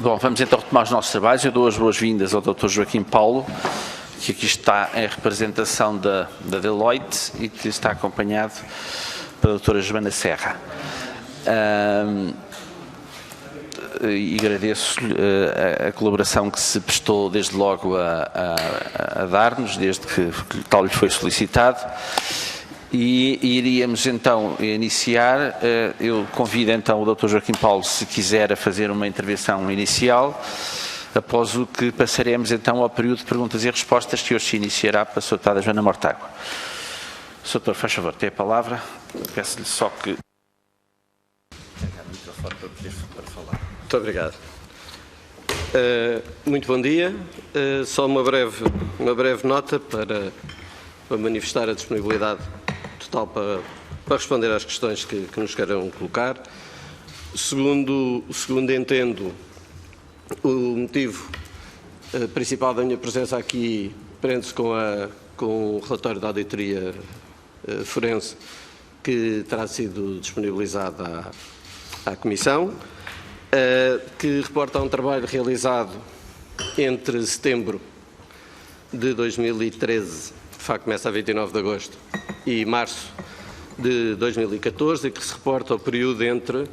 Bom, vamos então retomar os nossos trabalhos. Eu dou as boas-vindas ao Dr. Joaquim Paulo, que aqui está em representação da Deloitte e que está acompanhado pela doutora Joana Serra. E agradeço-lhe a colaboração que se prestou desde logo a dar-nos, desde que tal lhe foi solicitado. E iríamos então iniciar. Eu convido então o Dr. Joaquim Paulo, se quiser, a fazer uma intervenção inicial, após o que passaremos então ao período de perguntas e respostas que hoje se iniciará para a Sra. Deputada Joana Mortágua. Sr. Doutor, faz favor, tem a palavra. Peço-lhe só que... Muito obrigado. Muito bom dia. Só uma breve nota para manifestar a disponibilidade total para responder às questões que nos queiram colocar. Segundo entendo, o motivo principal da minha presença aqui prende-se com o relatório da auditoria forense que terá sido disponibilizado à Comissão, que reporta um trabalho realizado entre setembro de 2013, de facto começa a 29 de agosto, e março de 2014, e que se reporta ao período entre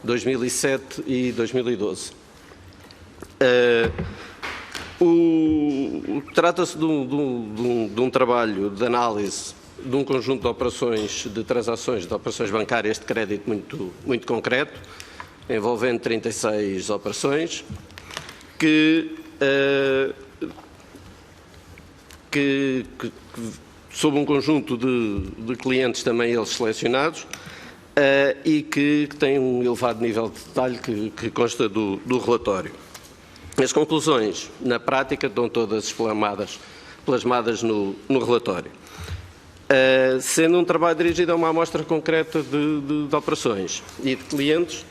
2007 e 2012. Trata-se de um trabalho de análise de um conjunto de operações, de transações, de operações bancárias de crédito muito concreto, envolvendo 36 operações, que sob um conjunto de clientes também eles selecionados, e que têm um elevado nível de detalhe que consta do relatório. As conclusões, na prática, estão todas plasmadas no relatório. Sendo um trabalho dirigido a uma amostra concreta de operações e de clientes,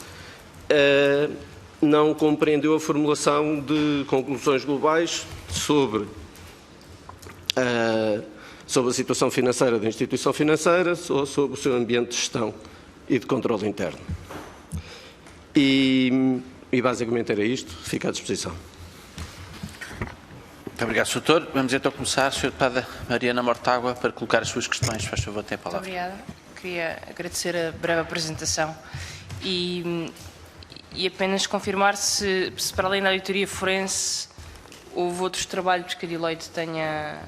não compreendeu a formulação de conclusões globais sobre a situação financeira da instituição financeira ou sobre o seu ambiente de gestão e de controle interno. E basicamente era isto. Fica à disposição. Muito obrigado, Sr. Doutor. Vamos então começar, Sra. Deputada Mariana Mortágua, para colocar as suas questões. Faz favor, tem a palavra. Muito obrigada. Queria agradecer a breve apresentação e apenas confirmar se para além da auditoria forense houve outros trabalhos que a Deloitte tenha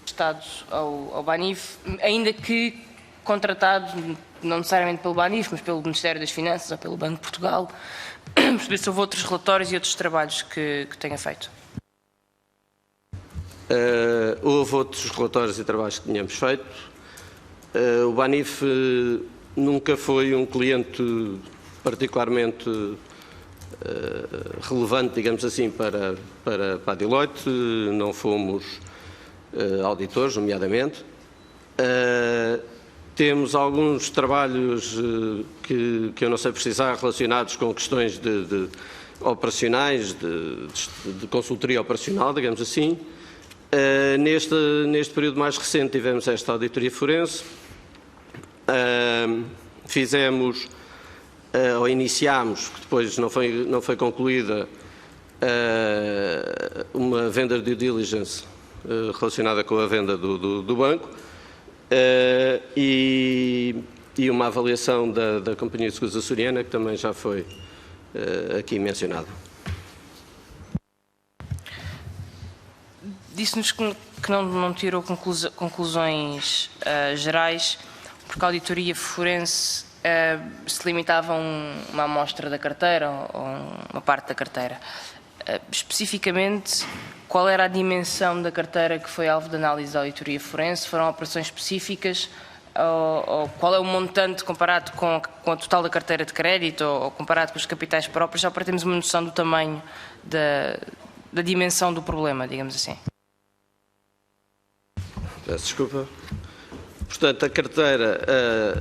prestado ao BANIF, ainda que contratado não necessariamente pelo BANIF, mas pelo Ministério das Finanças ou pelo Banco de Portugal, perceber se houve outros relatórios e outros trabalhos que tenha feito. Houve outros relatórios e trabalhos que tínhamos feito. O BANIF nunca foi um cliente particularmente relevante, digamos assim, para a Deloitte. Não fomos auditores, nomeadamente. Temos alguns trabalhos que eu não sei precisar, relacionados com questões de operacionais, de consultoria operacional, digamos assim. Neste período mais recente tivemos esta auditoria forense. Fizemos, ou iniciámos, que depois não foi concluída, uma venda de due diligence relacionada com a venda do banco, e uma avaliação da Companhia de Seguros Açoriana, que também já foi aqui mencionada. Disse-nos que não tirou conclusões gerais, porque a auditoria forense se limitava a uma amostra da carteira ou uma parte da carteira. Especificamente, qual era a dimensão da carteira que foi alvo de análise da auditoria forense? Foram operações específicas? Ou qual é o montante comparado com a total da carteira de crédito ou comparado com os capitais próprios, só para termos uma noção do tamanho da dimensão do problema, digamos assim? Peço desculpa. Portanto, a carteira,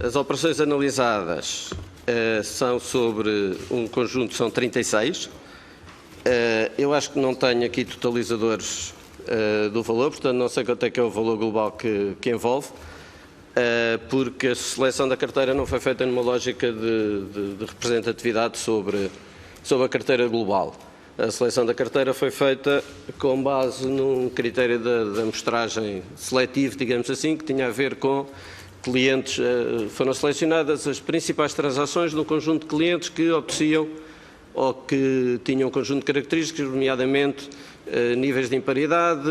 as operações analisadas são sobre um conjunto, são 36. Eu acho que não tenho aqui totalizadores do valor, portanto não sei quanto é que é o valor global que envolve, porque a seleção da carteira não foi feita numa lógica de representatividade sobre sobre a carteira global. A seleção da carteira foi feita com base num critério da amostragem seletivo, digamos assim, que tinha a ver com clientes. Foram selecionadas as principais transações de um conjunto de clientes que obteciam ou que tinham um conjunto de características, nomeadamente níveis de imparidade,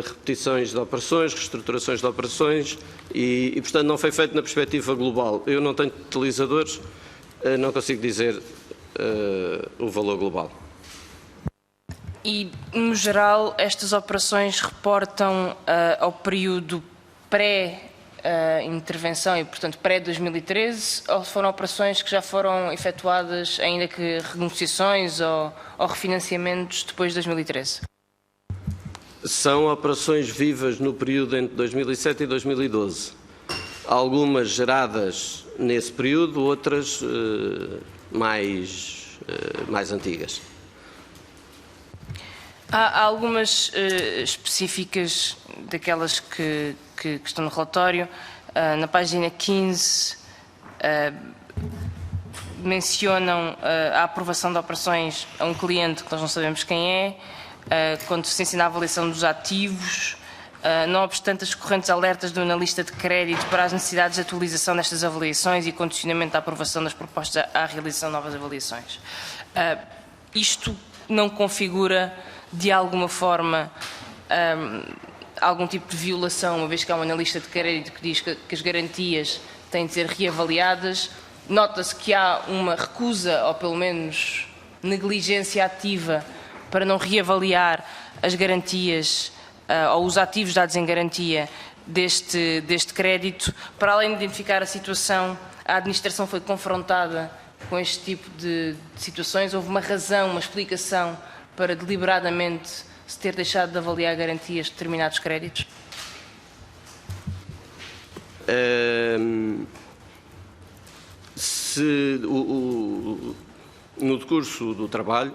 repetições de operações, reestruturações de operações e, portanto, não foi feito na perspectiva global. Eu não tenho utilizadores, não consigo dizer o valor global. E, no geral, estas operações reportam ao período pré-intervenção e, portanto, pré-2013, ou foram operações que já foram efetuadas, ainda que renegociações ou refinanciamentos depois de 2013? São operações vivas no período entre 2007 e 2012. Algumas geradas nesse período, outras mais antigas. Há algumas específicas daquelas que estão no relatório. Na página 15 mencionam a aprovação de operações a um cliente que nós não sabemos quem é, quando se ensina a avaliação dos ativos, não obstante as correntes alertas do analista de crédito para as necessidades de atualização destas avaliações e condicionamento da aprovação das propostas à realização de novas avaliações. Isto não configura de alguma forma algum tipo de violação, uma vez que há um analista de crédito que diz que as garantias têm de ser reavaliadas. Nota-se que há uma recusa, ou pelo menos negligência ativa, para não reavaliar as garantias ou os ativos dados em garantia deste crédito. Para além de identificar a situação, a administração foi confrontada com este tipo de situações. Houve uma razão, uma explicação para deliberadamente se ter deixado de avaliar garantias de determinados créditos? No decurso do trabalho,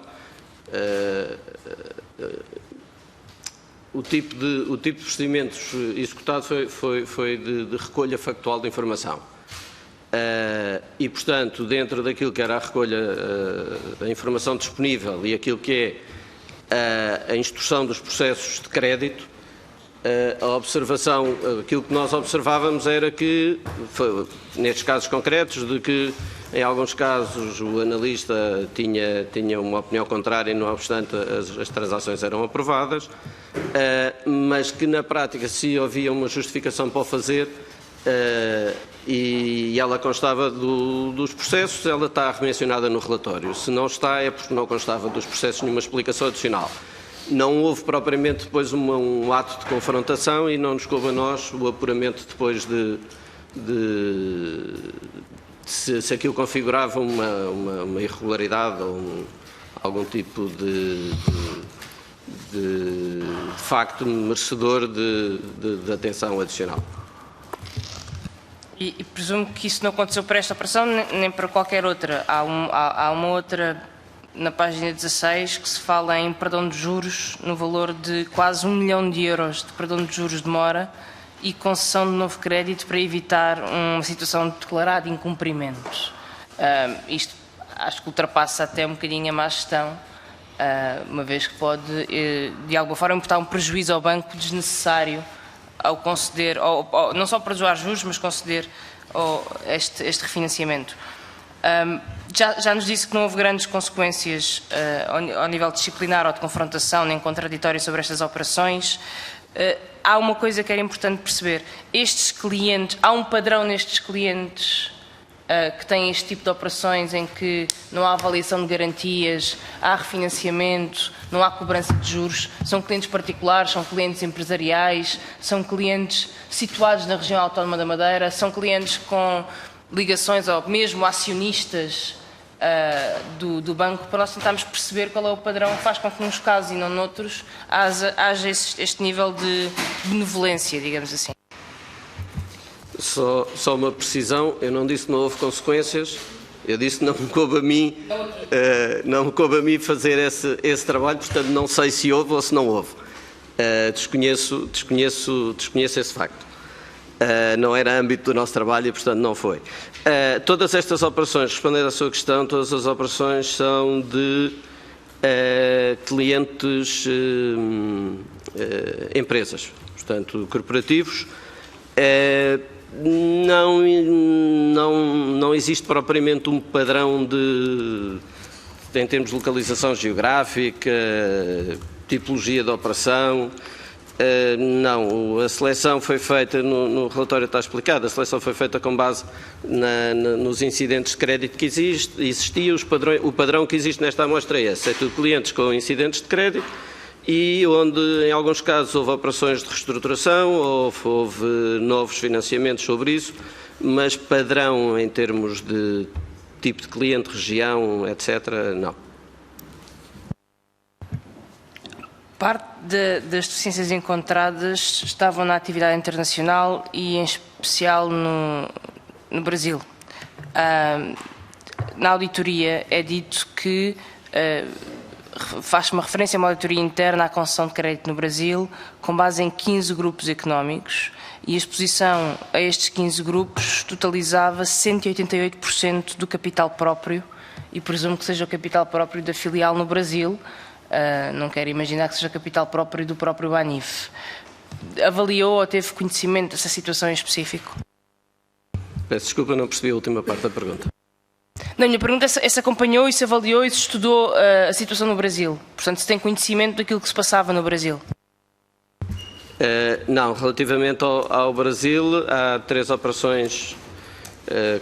o tipo de procedimentos executado foi de recolha factual de informação. E, portanto, dentro daquilo que era a recolha da informação disponível e aquilo que é a instrução dos processos de crédito, a observação, aquilo que nós observávamos era que, nestes casos concretos, de que em alguns casos o analista tinha uma opinião contrária, não obstante as transações eram aprovadas, mas que na prática, se havia uma justificação para o fazer, e ela constava dos processos, ela está mencionada no relatório. Se não está, é porque não constava dos processos nenhuma explicação adicional. Não houve propriamente depois um ato de confrontação e não nos coube a nós o apuramento depois se aquilo configurava uma irregularidade ou algum tipo de facto merecedor de atenção adicional. E presumo que isso não aconteceu para esta operação nem para qualquer outra. Há uma outra na página 16 que se fala em perdão de juros no valor de quase 1 milhão de euros de perdão de juros de mora e concessão de novo crédito para evitar uma situação de declarado incumprimento. Isto acho que ultrapassa até um bocadinho a má gestão, uma vez que pode, de alguma forma, imputar um prejuízo ao banco desnecessário ao conceder, não só perdoar juros, mas conceder este refinanciamento. Já nos disse que não houve grandes consequências ao nível disciplinar ou de confrontação nem contraditório sobre estas operações. Há uma coisa que era importante perceber. Estes clientes, há um padrão nestes clientes que têm este tipo de operações em que não há avaliação de garantias, há refinanciamento, não há cobrança de juros. São clientes particulares, são clientes empresariais, são clientes situados na região autónoma da Madeira, são clientes com ligações ou mesmo acionistas do banco, para nós tentarmos perceber qual é o padrão que faz com que nos casos e não noutros haja este nível de benevolência, digamos assim. Só uma precisão, eu não disse que não houve consequências, eu disse que não me coube a mim, fazer esse trabalho, portanto não sei se houve ou se não houve. Desconheço esse facto. Não era âmbito do nosso trabalho e, portanto, não foi. Todas estas operações, respondendo à sua questão, todas as operações são de clientes empresas, portanto, corporativos. Não existe propriamente um padrão em termos de localização geográfica, tipologia de operação. Não, a seleção foi feita, no relatório está explicado, a seleção foi feita com base nos incidentes de crédito que existia. O padrão que existe nesta amostra é esse, é tudo clientes com incidentes de crédito e onde, em alguns casos, houve operações de reestruturação, houve novos financiamentos sobre isso, mas padrão em termos de tipo de cliente, região, etc., não. Parte das deficiências encontradas estavam na atividade internacional e, em especial, no Brasil. Na auditoria é dito que faz uma referência a uma auditoria interna à concessão de crédito no Brasil, com base em 15 grupos económicos, e a exposição a estes 15 grupos totalizava 188% do capital próprio, e presumo que seja o capital próprio da filial no Brasil. Não quero imaginar que seja capital próprio do próprio Banif. Avaliou ou teve conhecimento dessa situação em específico? Peço desculpa, não percebi a última parte da pergunta. Não, a minha pergunta é se acompanhou e se avaliou e se estudou a situação no Brasil. Portanto, se tem conhecimento daquilo que se passava no Brasil. Não, relativamente ao Brasil, há 3 operações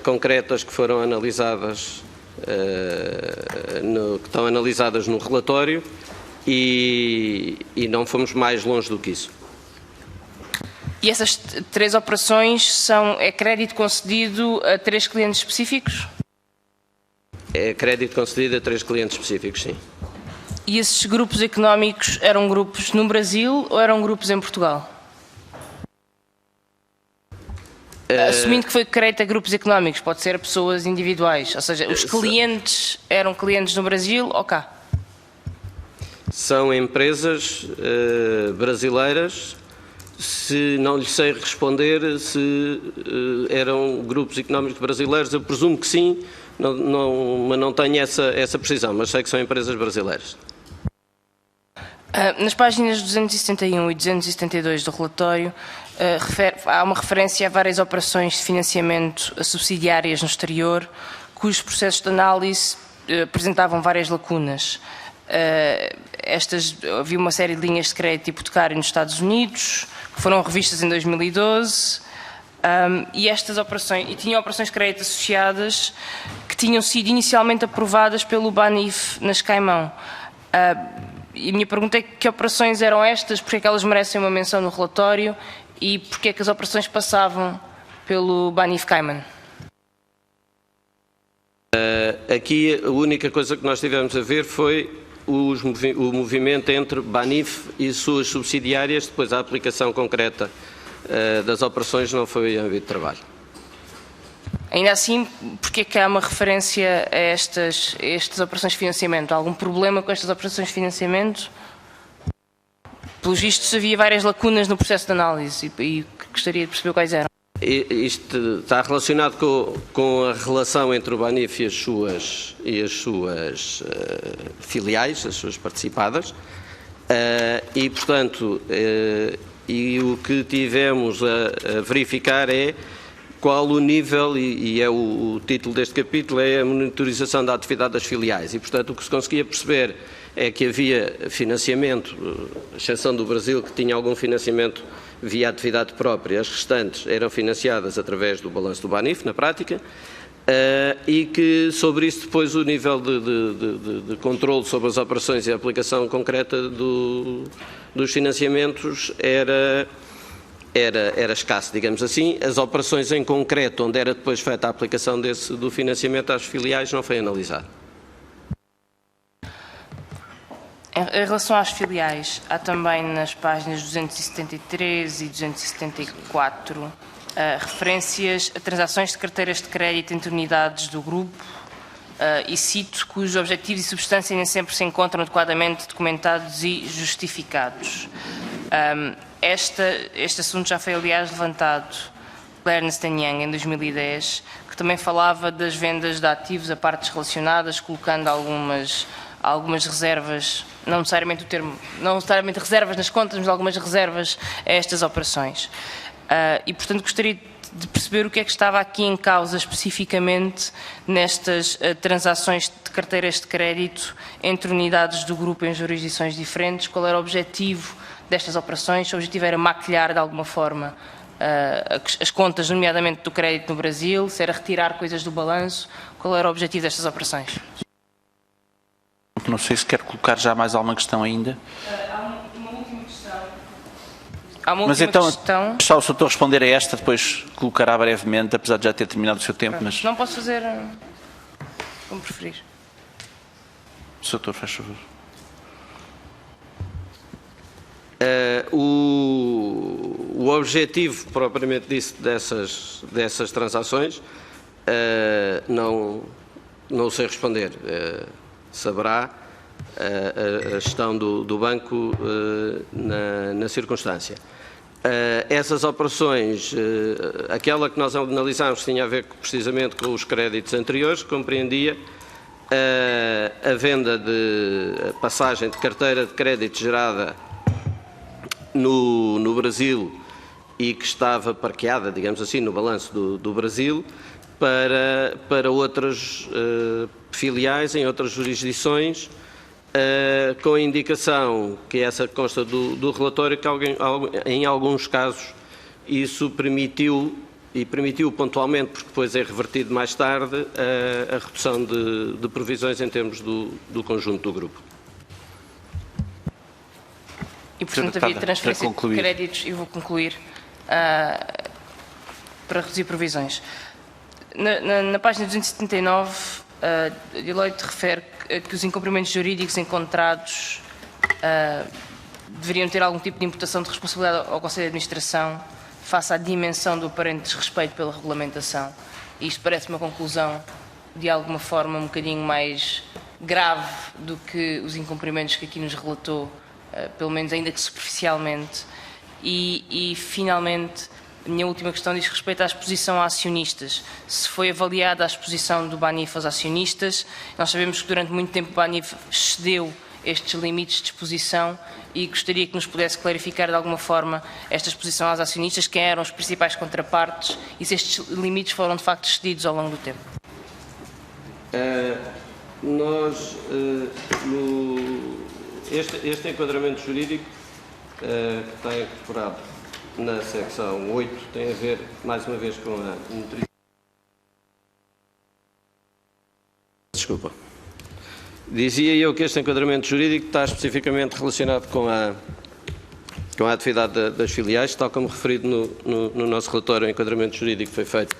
concretas que foram analisadas, que estão analisadas no relatório e não fomos mais longe do que isso. E essas 3 operações é crédito concedido a 3 clientes específicos? É crédito concedido a 3 clientes específicos, sim. E esses grupos económicos eram grupos no Brasil ou eram grupos em Portugal? Assumindo que foi crédito a grupos económicos, pode ser a pessoas individuais, ou seja, os clientes eram clientes no Brasil ou cá? São empresas brasileiras. Se não lhe sei responder se eram grupos económicos brasileiros, eu presumo que sim, mas não tenho essa precisão, mas sei que são empresas brasileiras. Nas páginas 271 e 272 do relatório, há uma referência a várias operações de financiamento subsidiárias no exterior, cujos processos de análise apresentavam várias lacunas. Havia uma série de linhas de crédito hipotecário nos Estados Unidos, que foram revistas em 2012, e estas operações, e tinham operações de crédito associadas que tinham sido inicialmente aprovadas pelo Banif nas Caimão. E a minha pergunta é que operações eram estas, porque é que elas merecem uma menção no relatório e porque é que as operações passavam pelo Banif Cayman? Aqui a única coisa que nós tivemos a ver foi o movimento entre Banif e suas subsidiárias, depois a aplicação concreta das operações não foi em âmbito de trabalho. Ainda assim, porque é que há uma referência a estas operações de financiamento? Há algum problema com estas operações de financiamento? Pelos vistos, havia várias lacunas no processo de análise e gostaria de perceber quais eram. Isto está relacionado com a relação entre o Banif e as suas filiais, as suas participadas, e, portanto, e o que tivemos a verificar é qual o nível, e é o título deste capítulo, é a monitorização da atividade das filiais. E, portanto, o que se conseguia perceber é que havia financiamento, a exceção do Brasil, que tinha algum financiamento via atividade própria, as restantes eram financiadas através do balanço do Banif, na prática, e que sobre isso depois o nível de controle sobre as operações e a aplicação concreta dos financiamentos era escasso, digamos assim. As operações em concreto, onde era depois feita a aplicação do financiamento às filiais, não foi analisado. Em relação às filiais, há também nas páginas 273 e 274 referências a transações de carteiras de crédito entre unidades do grupo, e cito, cujos objetivos e substância nem sempre se encontram adequadamente documentados e justificados. Este assunto já foi, aliás, levantado Ernst & Young em 2010, que também falava das vendas de ativos a partes relacionadas, colocando algumas reservas, não necessariamente reservas nas contas, mas algumas reservas a estas operações. E, portanto, gostaria de perceber o que é que estava aqui em causa especificamente nestas transações de carteiras de crédito entre unidades do grupo em jurisdições diferentes, qual era o objetivo destas operações, se o objetivo era maquilhar de alguma forma as contas, nomeadamente do crédito no Brasil, se era retirar coisas do balanço, qual era o objetivo destas operações? Não sei se quer colocar já mais alguma questão ainda. Há uma última questão. Há uma Mas última então, questão. pessoal, se eu estou a responder a esta, depois colocará brevemente, apesar de já ter terminado o seu tempo, mas... Não posso fazer como preferir. Doutor, faz favor. O objetivo, propriamente dito, dessas transações, não sei responder. Saberá a gestão do banco na circunstância. Essas operações, aquela que nós analisámos tinha a ver precisamente com os créditos anteriores, que compreendia a venda a passagem de carteira de crédito gerada no Brasil e que estava parqueada, digamos assim, no balanço do Brasil para outras filiais em outras jurisdições, com a indicação que essa consta do relatório que em alguns casos isso permitiu pontualmente, porque depois é revertido mais tarde, a redução de provisões em termos do conjunto do grupo. E, portanto, havia transferência de créditos, e vou concluir, para reduzir provisões. Na página 279, a Deloitte refere que os incumprimentos jurídicos encontrados deveriam ter algum tipo de imputação de responsabilidade ao Conselho de Administração face à dimensão do aparente desrespeito pela regulamentação. E isto parece uma conclusão, de alguma forma, um bocadinho mais grave do que os incumprimentos que aqui nos relatou, pelo menos ainda que superficialmente. E finalmente, a minha última questão diz respeito à exposição a acionistas. Se foi avaliada a exposição do Banif aos acionistas, nós sabemos que durante muito tempo o Banif excedeu estes limites de exposição e gostaria que nos pudesse clarificar de alguma forma esta exposição aos acionistas, quem eram os principais contrapartes e se estes limites foram de facto excedidos ao longo do tempo. Este enquadramento jurídico que está incorporado na secção 8 tem a ver, mais uma vez, com a nutrição. Desculpa. Dizia eu que este enquadramento jurídico está especificamente relacionado com a atividade das filiais, tal como referido no nosso relatório. O enquadramento jurídico foi feito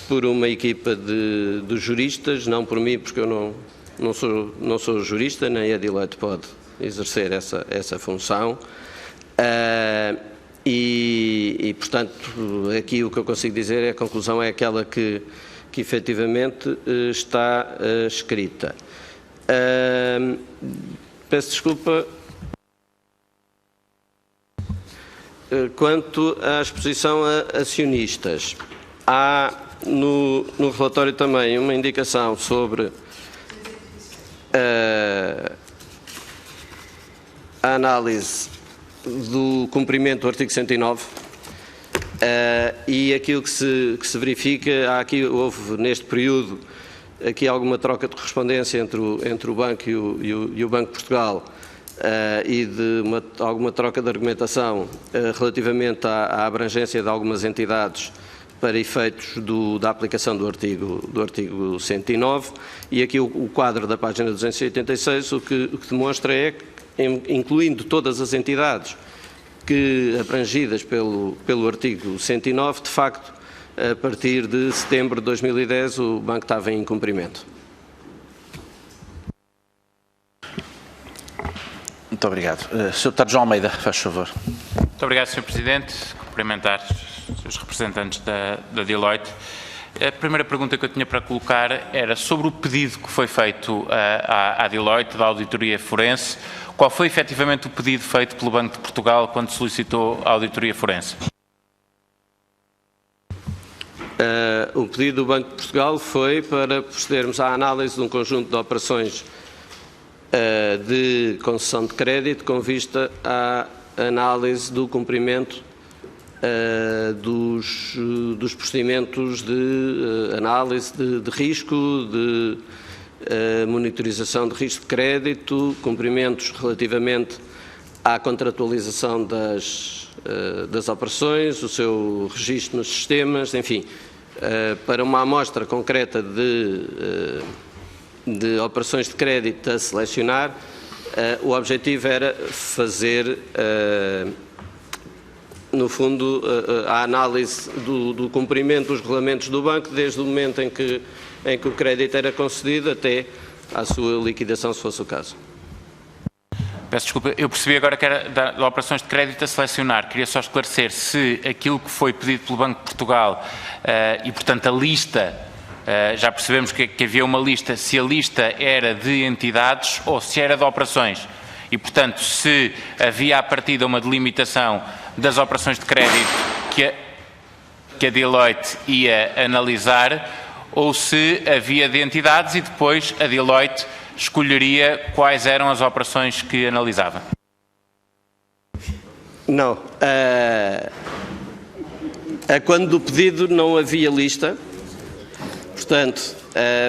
por uma equipa de juristas, não por mim, porque eu não sou jurista, nem a Deloitte pode exercer essa função. E, portanto, aqui o que eu consigo dizer é a conclusão é aquela que efetivamente está escrita. Peço desculpa. Quanto à exposição a acionistas, há no relatório também uma indicação sobre a análise do cumprimento do artigo 109 e aquilo que se verifica, houve neste período aqui alguma troca de correspondência entre o banco e o Banco de Portugal e de alguma troca de argumentação relativamente à abrangência de algumas entidades para efeitos da aplicação do artigo 109 e aqui o quadro da página 286 o que demonstra é que, incluindo todas as entidades abrangidas pelo artigo 109, de facto, a partir de setembro de 2010 o banco estava em incumprimento. Muito obrigado. Sr. Deputado João Almeida, faz favor. Muito obrigado, Sr. Presidente. Cumprimentar os representantes da Deloitte. A primeira pergunta que eu tinha para colocar era sobre o pedido que foi feito à Deloitte, da auditoria forense. Qual foi efetivamente o pedido feito pelo Banco de Portugal quando solicitou a auditoria forense? O pedido do Banco de Portugal foi para procedermos à análise de um conjunto de operações de concessão de crédito com vista à análise do cumprimento dos procedimentos de análise de risco, de monitorização de risco de crédito, cumprimentos relativamente à contratualização das operações, o seu registro nos sistemas, enfim, para uma amostra concreta de operações de crédito a selecionar, o objetivo era fazer, no fundo, a análise do cumprimento dos regulamentos do banco, desde o momento em que o crédito era concedido até à sua liquidação, se fosse o caso. Peço desculpa, eu percebi agora que era de operações de crédito a selecionar. Queria só esclarecer se aquilo que foi pedido pelo Banco de Portugal e, portanto, a lista, já percebemos que havia uma lista, se a lista era de entidades ou se era de operações. E, portanto, se havia à partida uma delimitação das operações de crédito que a Deloitte ia analisar, ou se havia de entidades e depois a Deloitte escolheria quais eram as operações que analisava. Não. Quando do pedido não havia lista, portanto,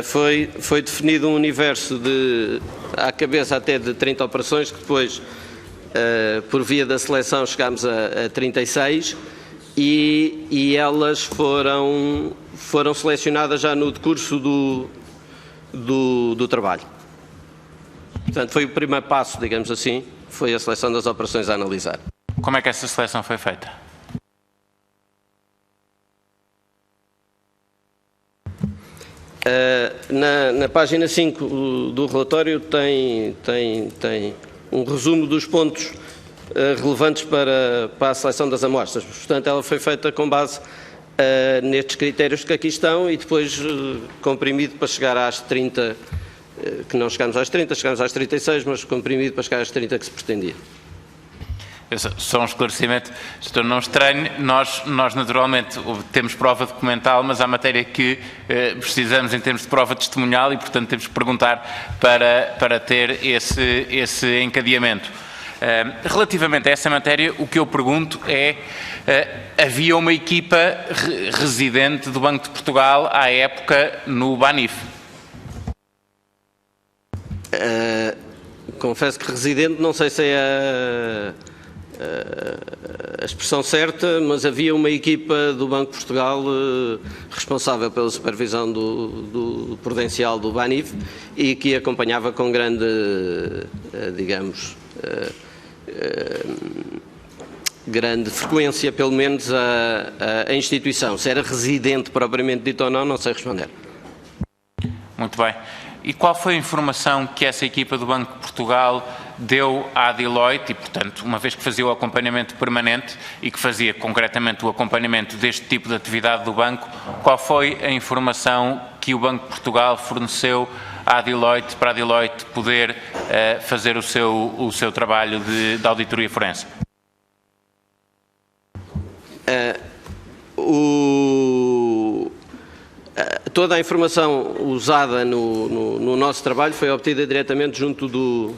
foi definido um universo à cabeça até de 30 operações, que depois, por via da seleção, chegámos a 36 e elas foram selecionadas já no decurso do trabalho. Portanto, foi o primeiro passo, digamos assim, foi a seleção das operações a analisar. Como é que essa seleção foi feita? Na página 5 do relatório tem um resumo dos pontos relevantes para a seleção das amostras. Portanto, ela foi feita com base nestes critérios que aqui estão e depois comprimido para chegar às 30, que não chegámos às 30, chegámos às 36, mas comprimido para chegar às 30 que se pretendia. Só um esclarecimento, estou não estranho, nós naturalmente temos prova documental, mas há matéria que precisamos em termos de prova testemunhal e, portanto, temos que perguntar para ter esse encadeamento. Relativamente a essa matéria, o que eu pergunto é, havia uma equipa residente do Banco de Portugal à época no Banif? Confesso que residente, não sei se é a expressão certa, mas havia uma equipa do Banco de Portugal responsável pela supervisão do prudencial do Banif e que acompanhava com grande, digamos, grande frequência, pelo menos, a instituição. Se era residente propriamente dito ou não, não sei responder. Muito bem. E qual foi a informação que essa equipa do Banco de Portugal deu à Deloitte e, portanto, uma vez que fazia o acompanhamento permanente e que fazia concretamente o acompanhamento deste tipo de atividade do banco, qual foi a informação que o Banco de Portugal forneceu à Deloitte para a Deloitte poder fazer o seu trabalho de auditoria forense? Toda a informação usada no nosso trabalho foi obtida diretamente junto do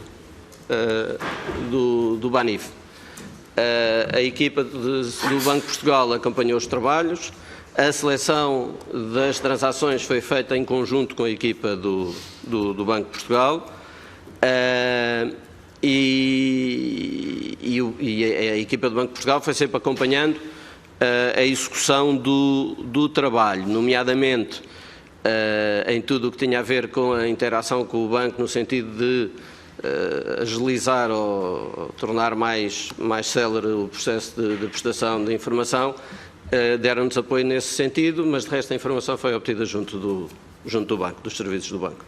Banif. A equipa do Banco de Portugal acompanhou os trabalhos, a seleção das transações foi feita em conjunto com a equipa do Banco de Portugal e a equipa do Banco de Portugal foi sempre acompanhando a execução do trabalho, nomeadamente em tudo o que tinha a ver com a interação com o banco, no sentido de agilizar ou tornar mais célere o processo de prestação de informação, deram-nos apoio nesse sentido, mas de resto a informação foi obtida junto do banco, dos serviços do banco.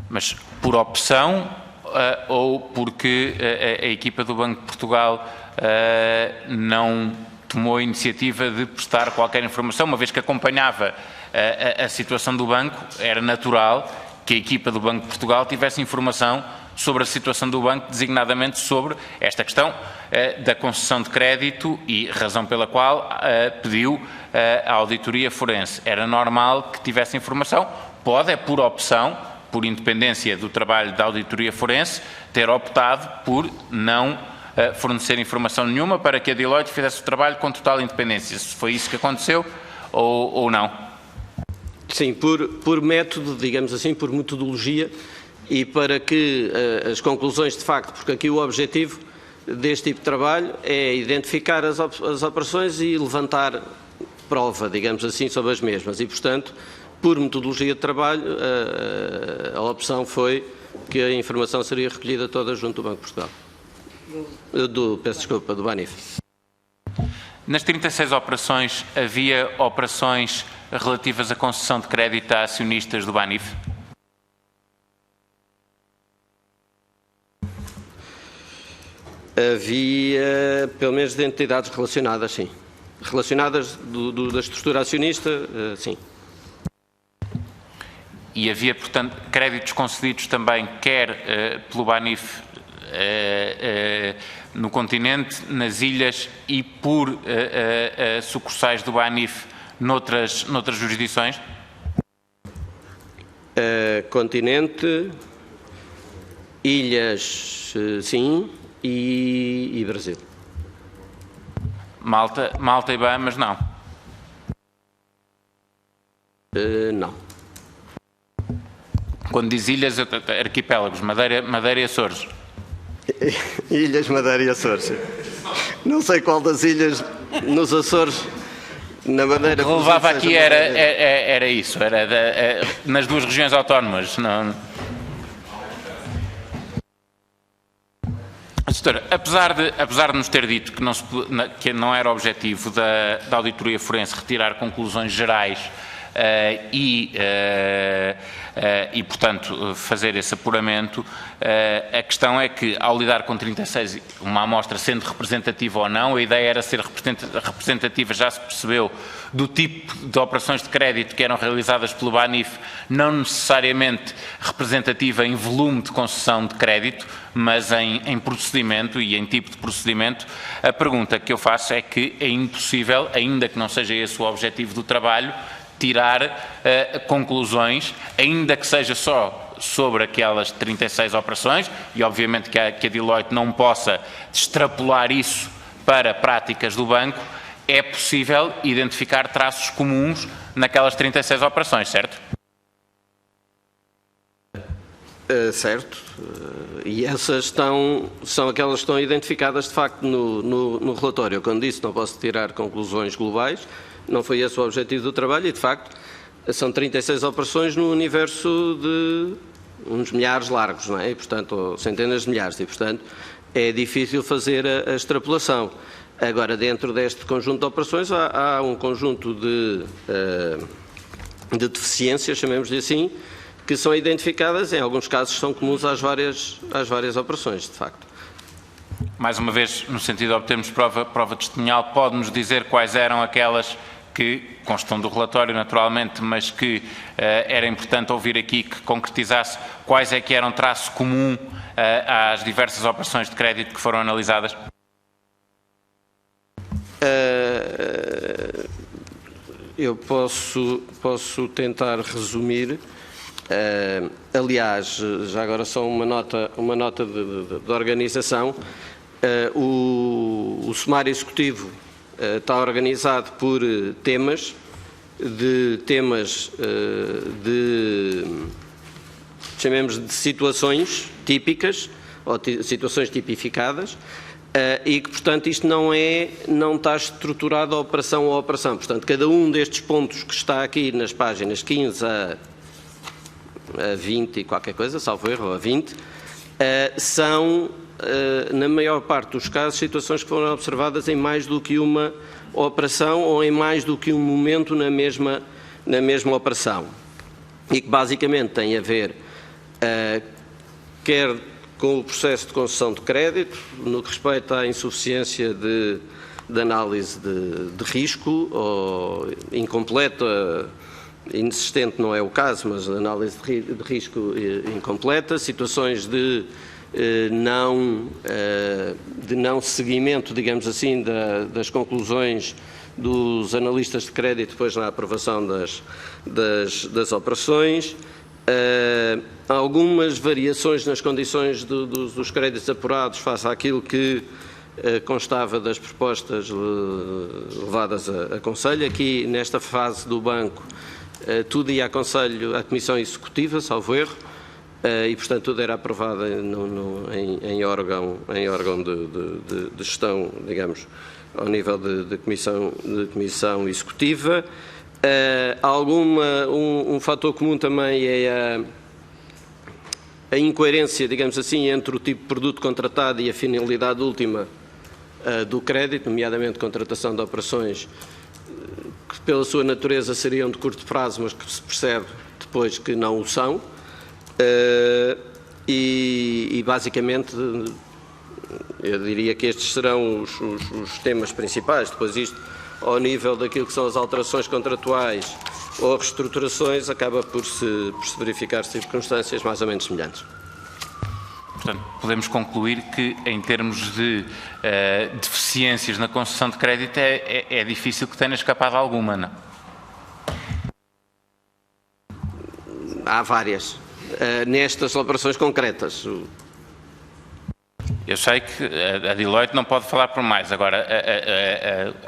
Mas por opção ou porque a equipa do Banco de Portugal não tomou a iniciativa de prestar qualquer informação, uma vez que acompanhava a situação do banco, era natural que a equipa do Banco de Portugal tivesse informação sobre a situação do banco, designadamente sobre esta questão da concessão de crédito e razão pela qual pediu a auditoria forense. Era normal que tivesse informação, pode, é por opção, por independência do trabalho da auditoria forense, ter optado por não fornecer informação nenhuma para que a Deloitte fizesse o trabalho com total independência. Se foi isso que aconteceu ou não? Sim, por método, digamos assim, por metodologia e para que as conclusões de facto, porque aqui o objetivo deste tipo de trabalho é identificar as operações e levantar prova, digamos assim, sobre as mesmas e, portanto, por metodologia de trabalho, a opção foi que a informação seria recolhida toda junto do Banco de Portugal. Peço desculpa, do Banif. Nas 36 operações, havia operações relativas à concessão de crédito a acionistas do Banif? Havia, pelo menos, de entidades relacionadas, sim. Relacionadas da estrutura acionista, sim. E havia, portanto, créditos concedidos também, quer pelo Banif no continente, nas ilhas e por sucursais do Banif noutras jurisdições? Continente, ilhas, sim, e Brasil. Malta e Bahamas, não? Não. Quando diz ilhas, arquipélagos, Madeira e Açores. Ilhas, Madeira e Açores. Não sei qual das ilhas nos Açores, na Madeira... O que relevava aqui era isso, era nas duas regiões autónomas. Não. Doutora, apesar de nos ter dito que não era objetivo da auditoria forense retirar conclusões gerais e, portanto, fazer esse apuramento, a questão é que, ao lidar com 36, uma amostra sendo representativa ou não, a ideia era ser representativa, já se percebeu, do tipo de operações de crédito que eram realizadas pelo Banif, não necessariamente representativa em volume de concessão de crédito, mas em procedimento e em tipo de procedimento. A pergunta que eu faço é que é impossível, ainda que não seja esse o objetivo do trabalho, tirar conclusões, ainda que seja só sobre aquelas 36 operações, e obviamente que a Deloitte não possa extrapolar isso para práticas do banco, é possível identificar traços comuns naquelas 36 operações, certo? Certo. E essas são aquelas que estão identificadas de facto no relatório. Quando disse não posso tirar conclusões globais, não foi esse o objetivo do trabalho e, de facto, são 36 operações no universo de uns milhares largos, não é? E, portanto, ou centenas de milhares, e, portanto, é difícil fazer a extrapolação. Agora, dentro deste conjunto de operações, há um conjunto de deficiências, chamemos-lhe assim, que são identificadas, em alguns casos são comuns às várias operações, de facto. Mais uma vez, no sentido de obtermos prova testemunhal, pode-nos dizer quais eram aquelas que constam do relatório, naturalmente, mas que era importante ouvir aqui que concretizasse quais é que eram traço comum às diversas operações de crédito que foram analisadas? Eu posso tentar resumir. Aliás, já agora só uma nota de organização. O sumário executivo está organizado por temas chamemos de situações típicas ou situações tipificadas e que, portanto, isto não está estruturado operação a operação. Portanto, cada um destes pontos que está aqui nas páginas 15 a 20 e qualquer coisa, salvo erro, a 20, são, na maior parte dos casos, situações que foram observadas em mais do que uma operação ou em mais do que um momento na mesma operação. E que basicamente tem a ver quer com o processo de concessão de crédito, no que respeita à insuficiência de análise de risco ou incompleta inexistente não é o caso, mas análise de risco incompleta, situações de não seguimento, digamos assim, das conclusões dos analistas de crédito depois na aprovação das operações, algumas variações nas condições dos créditos apurados face àquilo que constava das propostas levadas a Conselho. Aqui, nesta fase do Banco, tudo ia a Conselho, à Comissão Executiva, salvo erro, e, portanto, tudo era aprovado em órgão de gestão, digamos, ao nível de comissão executiva. Um fator comum também é a incoerência, digamos assim, entre o tipo de produto contratado e a finalidade última do crédito, nomeadamente contratação de operações que, pela sua natureza, seriam de curto prazo, mas que se percebe depois que não o são. Basicamente, eu diria que estes serão os temas principais. Depois isto, ao nível daquilo que são as alterações contratuais ou reestruturações, acaba por se verificar circunstâncias mais ou menos semelhantes. Portanto, podemos concluir que, em termos de deficiências na concessão de crédito, é difícil que tenha escapado alguma, não? Há várias. Nestas operações concretas. Eu sei que a Deloitte não pode falar por mais, agora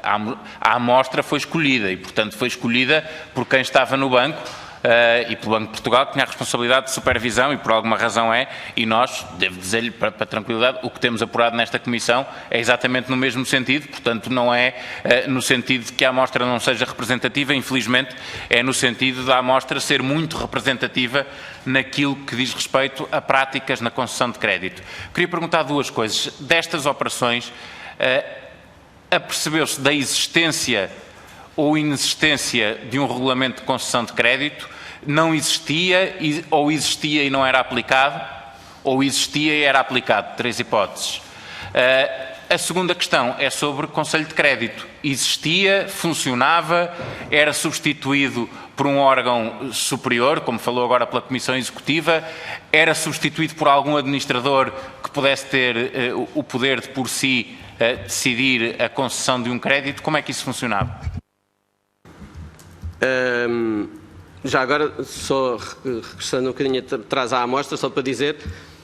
a amostra foi escolhida e, portanto, foi escolhida por quem estava no banco e pelo Banco de Portugal, que tinha a responsabilidade de supervisão e por alguma razão e nós, devo dizer-lhe para tranquilidade, o que temos apurado nesta Comissão é exatamente no mesmo sentido, portanto não é no sentido de que a amostra não seja representativa, infelizmente é no sentido da amostra ser muito representativa naquilo que diz respeito a práticas na concessão de crédito. Queria perguntar duas coisas. Destas operações, apercebeu-se da existência ou inexistência de um regulamento de concessão de crédito? Não existia, ou existia e não era aplicado, ou existia e era aplicado? Três hipóteses. A segunda questão é sobre o Conselho de Crédito. Existia, funcionava, era substituído por um órgão superior, como falou agora pela Comissão Executiva, era substituído por algum administrador que pudesse ter o poder de, por si, decidir a concessão de um crédito? Como é que isso funcionava? Já agora, só regressando um bocadinho atrás à amostra, só para dizer,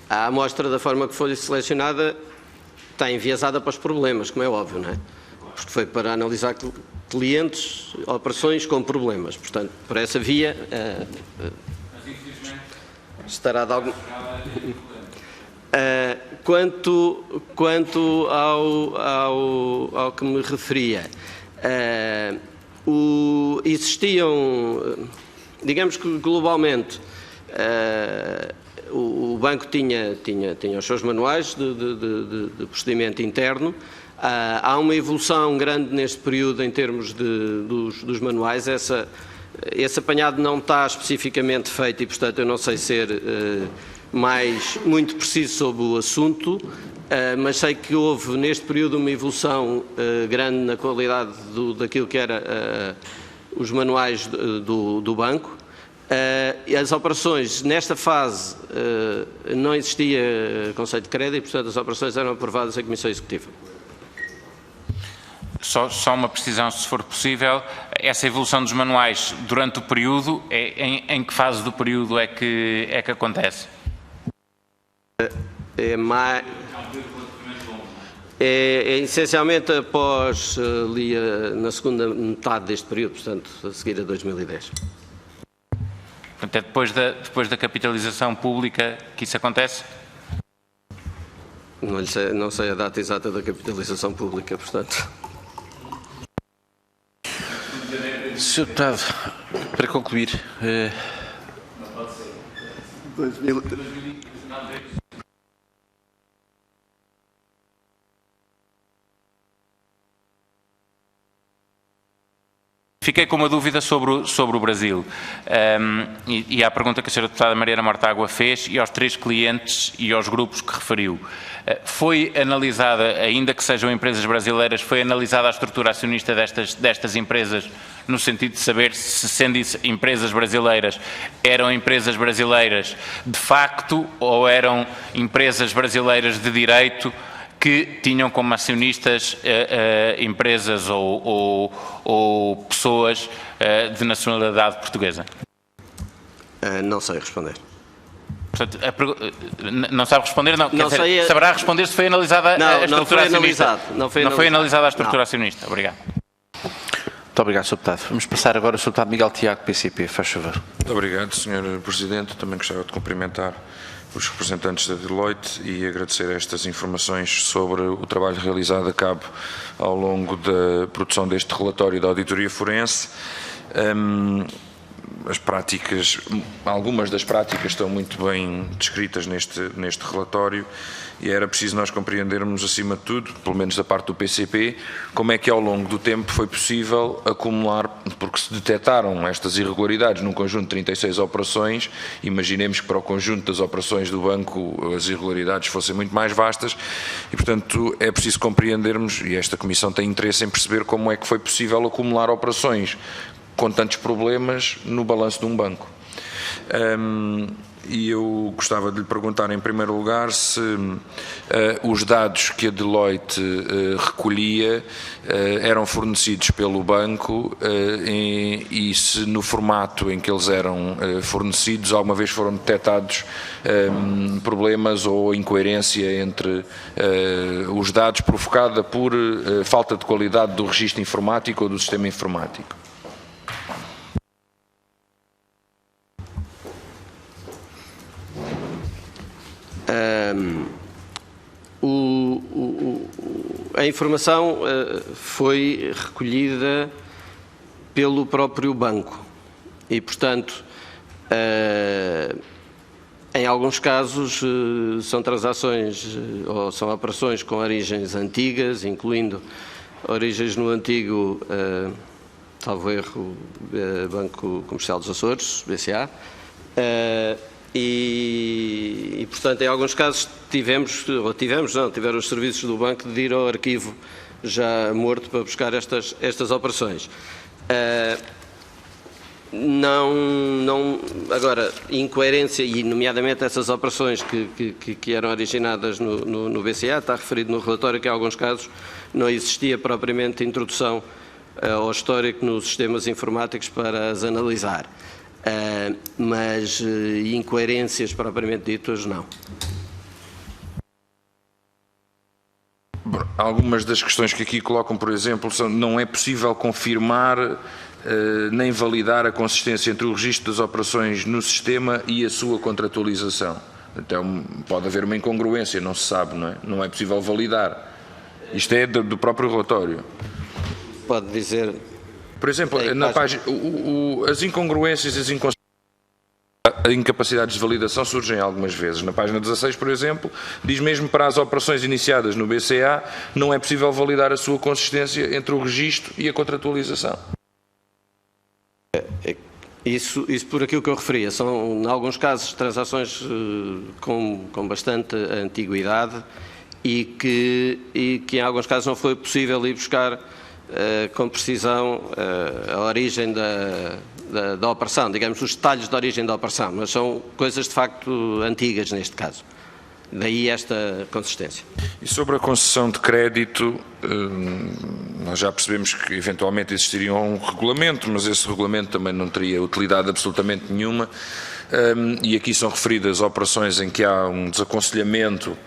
a amostra da forma que foi selecionada está enviesada para os problemas, como é óbvio, não é? Porque foi para analisar clientes, operações com problemas. Portanto, por essa via estará de algum... Quanto ao que me referia, existiam, digamos que globalmente, o banco tinha os seus manuais de procedimento interno. Há uma evolução grande neste período em termos dos manuais. Esse apanhado não está especificamente feito e, portanto, eu não sei ser muito preciso sobre o assunto, mas sei que houve neste período uma evolução grande na qualidade daquilo que era os manuais do banco. As operações, nesta fase, não existia conceito de crédito e, portanto, as operações eram aprovadas em Comissão Executiva. Só uma precisão, se for possível, essa evolução dos manuais durante o período, em que fase do período é que acontece? É essencialmente após ali na segunda metade deste período, portanto, a seguir a 2010. Portanto, é depois da capitalização pública que isso acontece? Não sei a data exata da capitalização pública, portanto. Sr. Deputado, para concluir... 2000... Fiquei com uma dúvida sobre o Brasil e à pergunta que a Sra. Deputada Mariana Mortágua fez e aos 3 clientes e aos grupos que referiu. Foi analisada, ainda que sejam empresas brasileiras, foi analisada a estrutura acionista destas empresas no sentido de saber se, sendo empresas brasileiras, eram empresas brasileiras de facto ou eram empresas brasileiras de direito que tinham como acionistas empresas ou pessoas de nacionalidade portuguesa? Não sei responder. Portanto, não sabe responder? Não, não quer dizer, saberá responder se foi analisada a estrutura acionista? Não foi analisada a estrutura acionista. Obrigado. Muito obrigado, Sr. Deputado. Vamos passar agora ao Sr. Deputado Miguel Tiago, PCP. Faz favor. Muito obrigado, Sr. Presidente. Também gostava de cumprimentar os representantes da Deloitte e agradecer estas informações sobre o trabalho realizado a cabo ao longo da produção deste relatório da auditoria forense. As práticas, algumas das práticas estão muito bem descritas neste relatório e era preciso nós compreendermos, acima de tudo, pelo menos da parte do PCP, como é que ao longo do tempo foi possível acumular, porque se detectaram estas irregularidades num conjunto de 36 operações, imaginemos que para o conjunto das operações do banco as irregularidades fossem muito mais vastas e, portanto, é preciso compreendermos, e esta Comissão tem interesse em perceber como é que foi possível acumular operações com tantos problemas no balanço de um banco. E eu gostava de lhe perguntar, em primeiro lugar, se os dados que a Deloitte recolhia eram fornecidos pelo banco e se no formato em que eles eram fornecidos alguma vez foram detectados problemas ou incoerência entre os dados provocada por falta de qualidade do registro informático ou do sistema informático. A informação foi recolhida pelo próprio banco e, portanto, em alguns casos são transações ou são operações com origens antigas, incluindo origens no antigo, salvo erro, Banco Comercial dos Açores, BCA, e, portanto, em alguns casos tiveram os serviços do banco de ir ao arquivo já morto para buscar estas operações. Agora, incoerência, e nomeadamente essas operações que eram originadas no BCA, está referido no relatório que em alguns casos não existia propriamente introdução ao histórico nos sistemas informáticos para as analisar. Mas incoerências propriamente ditas, não. Algumas das questões que aqui colocam, por exemplo, são: não é possível confirmar nem validar a consistência entre o registro das operações no sistema e a sua contratualização. Então pode haver uma incongruência, não se sabe, não é? Não é possível validar. Isto é do próprio relatório. Pode dizer... Por exemplo, na página, as incongruências e as incapacidades de validação surgem algumas vezes. Na página 16, por exemplo, diz mesmo para as operações iniciadas no BCA não é possível validar a sua consistência entre o registro e a contratualização. Isso por aquilo que eu referia. São, em alguns casos, transações com bastante antiguidade e que em alguns casos não foi possível ir buscar com precisão a origem da operação, digamos, os detalhes da origem da operação, mas são coisas de facto antigas neste caso. Daí esta consistência. E sobre a concessão de crédito, nós já percebemos que eventualmente existiria um regulamento, mas esse regulamento também não teria utilidade absolutamente nenhuma, e aqui são referidas operações em que há um desaconselhamento,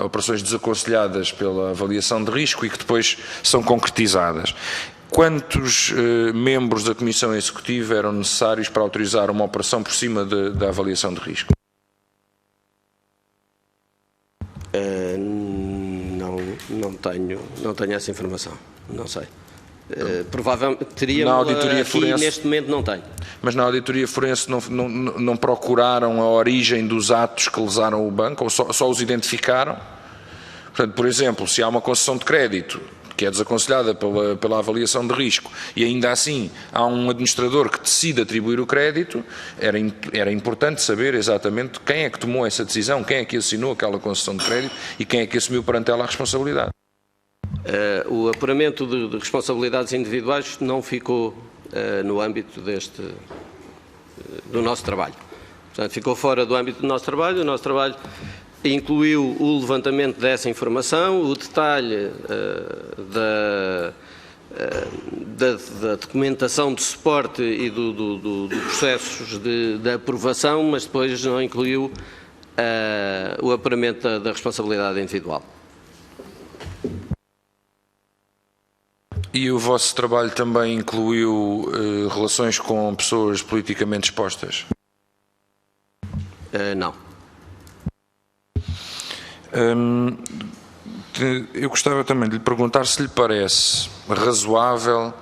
operações desaconselhadas pela avaliação de risco e que depois são concretizadas. Quantos membros da Comissão Executiva eram necessários para autorizar uma operação por cima da avaliação de risco? Não tenho essa informação, não sei. Provavelmente teria, na auditoria aqui forense, neste momento não tenho. Mas na auditoria forense não procuraram a origem dos atos que lesaram o banco, ou só os identificaram? Portanto, por exemplo, se há uma concessão de crédito que é desaconselhada pela avaliação de risco, e ainda assim há um administrador que decide atribuir o crédito, era importante saber exatamente quem é que tomou essa decisão, quem é que assinou aquela concessão de crédito e quem é que assumiu perante ela a responsabilidade. O apuramento de responsabilidades individuais não ficou no âmbito do nosso trabalho. Portanto, ficou fora do âmbito do nosso trabalho. O nosso trabalho incluiu o levantamento dessa informação, o detalhe da documentação de suporte e do processos de aprovação, mas depois não incluiu o apuramento da responsabilidade individual. E o vosso trabalho também incluiu relações com pessoas politicamente expostas? Não. Eu gostava também de lhe perguntar se lhe parece razoável,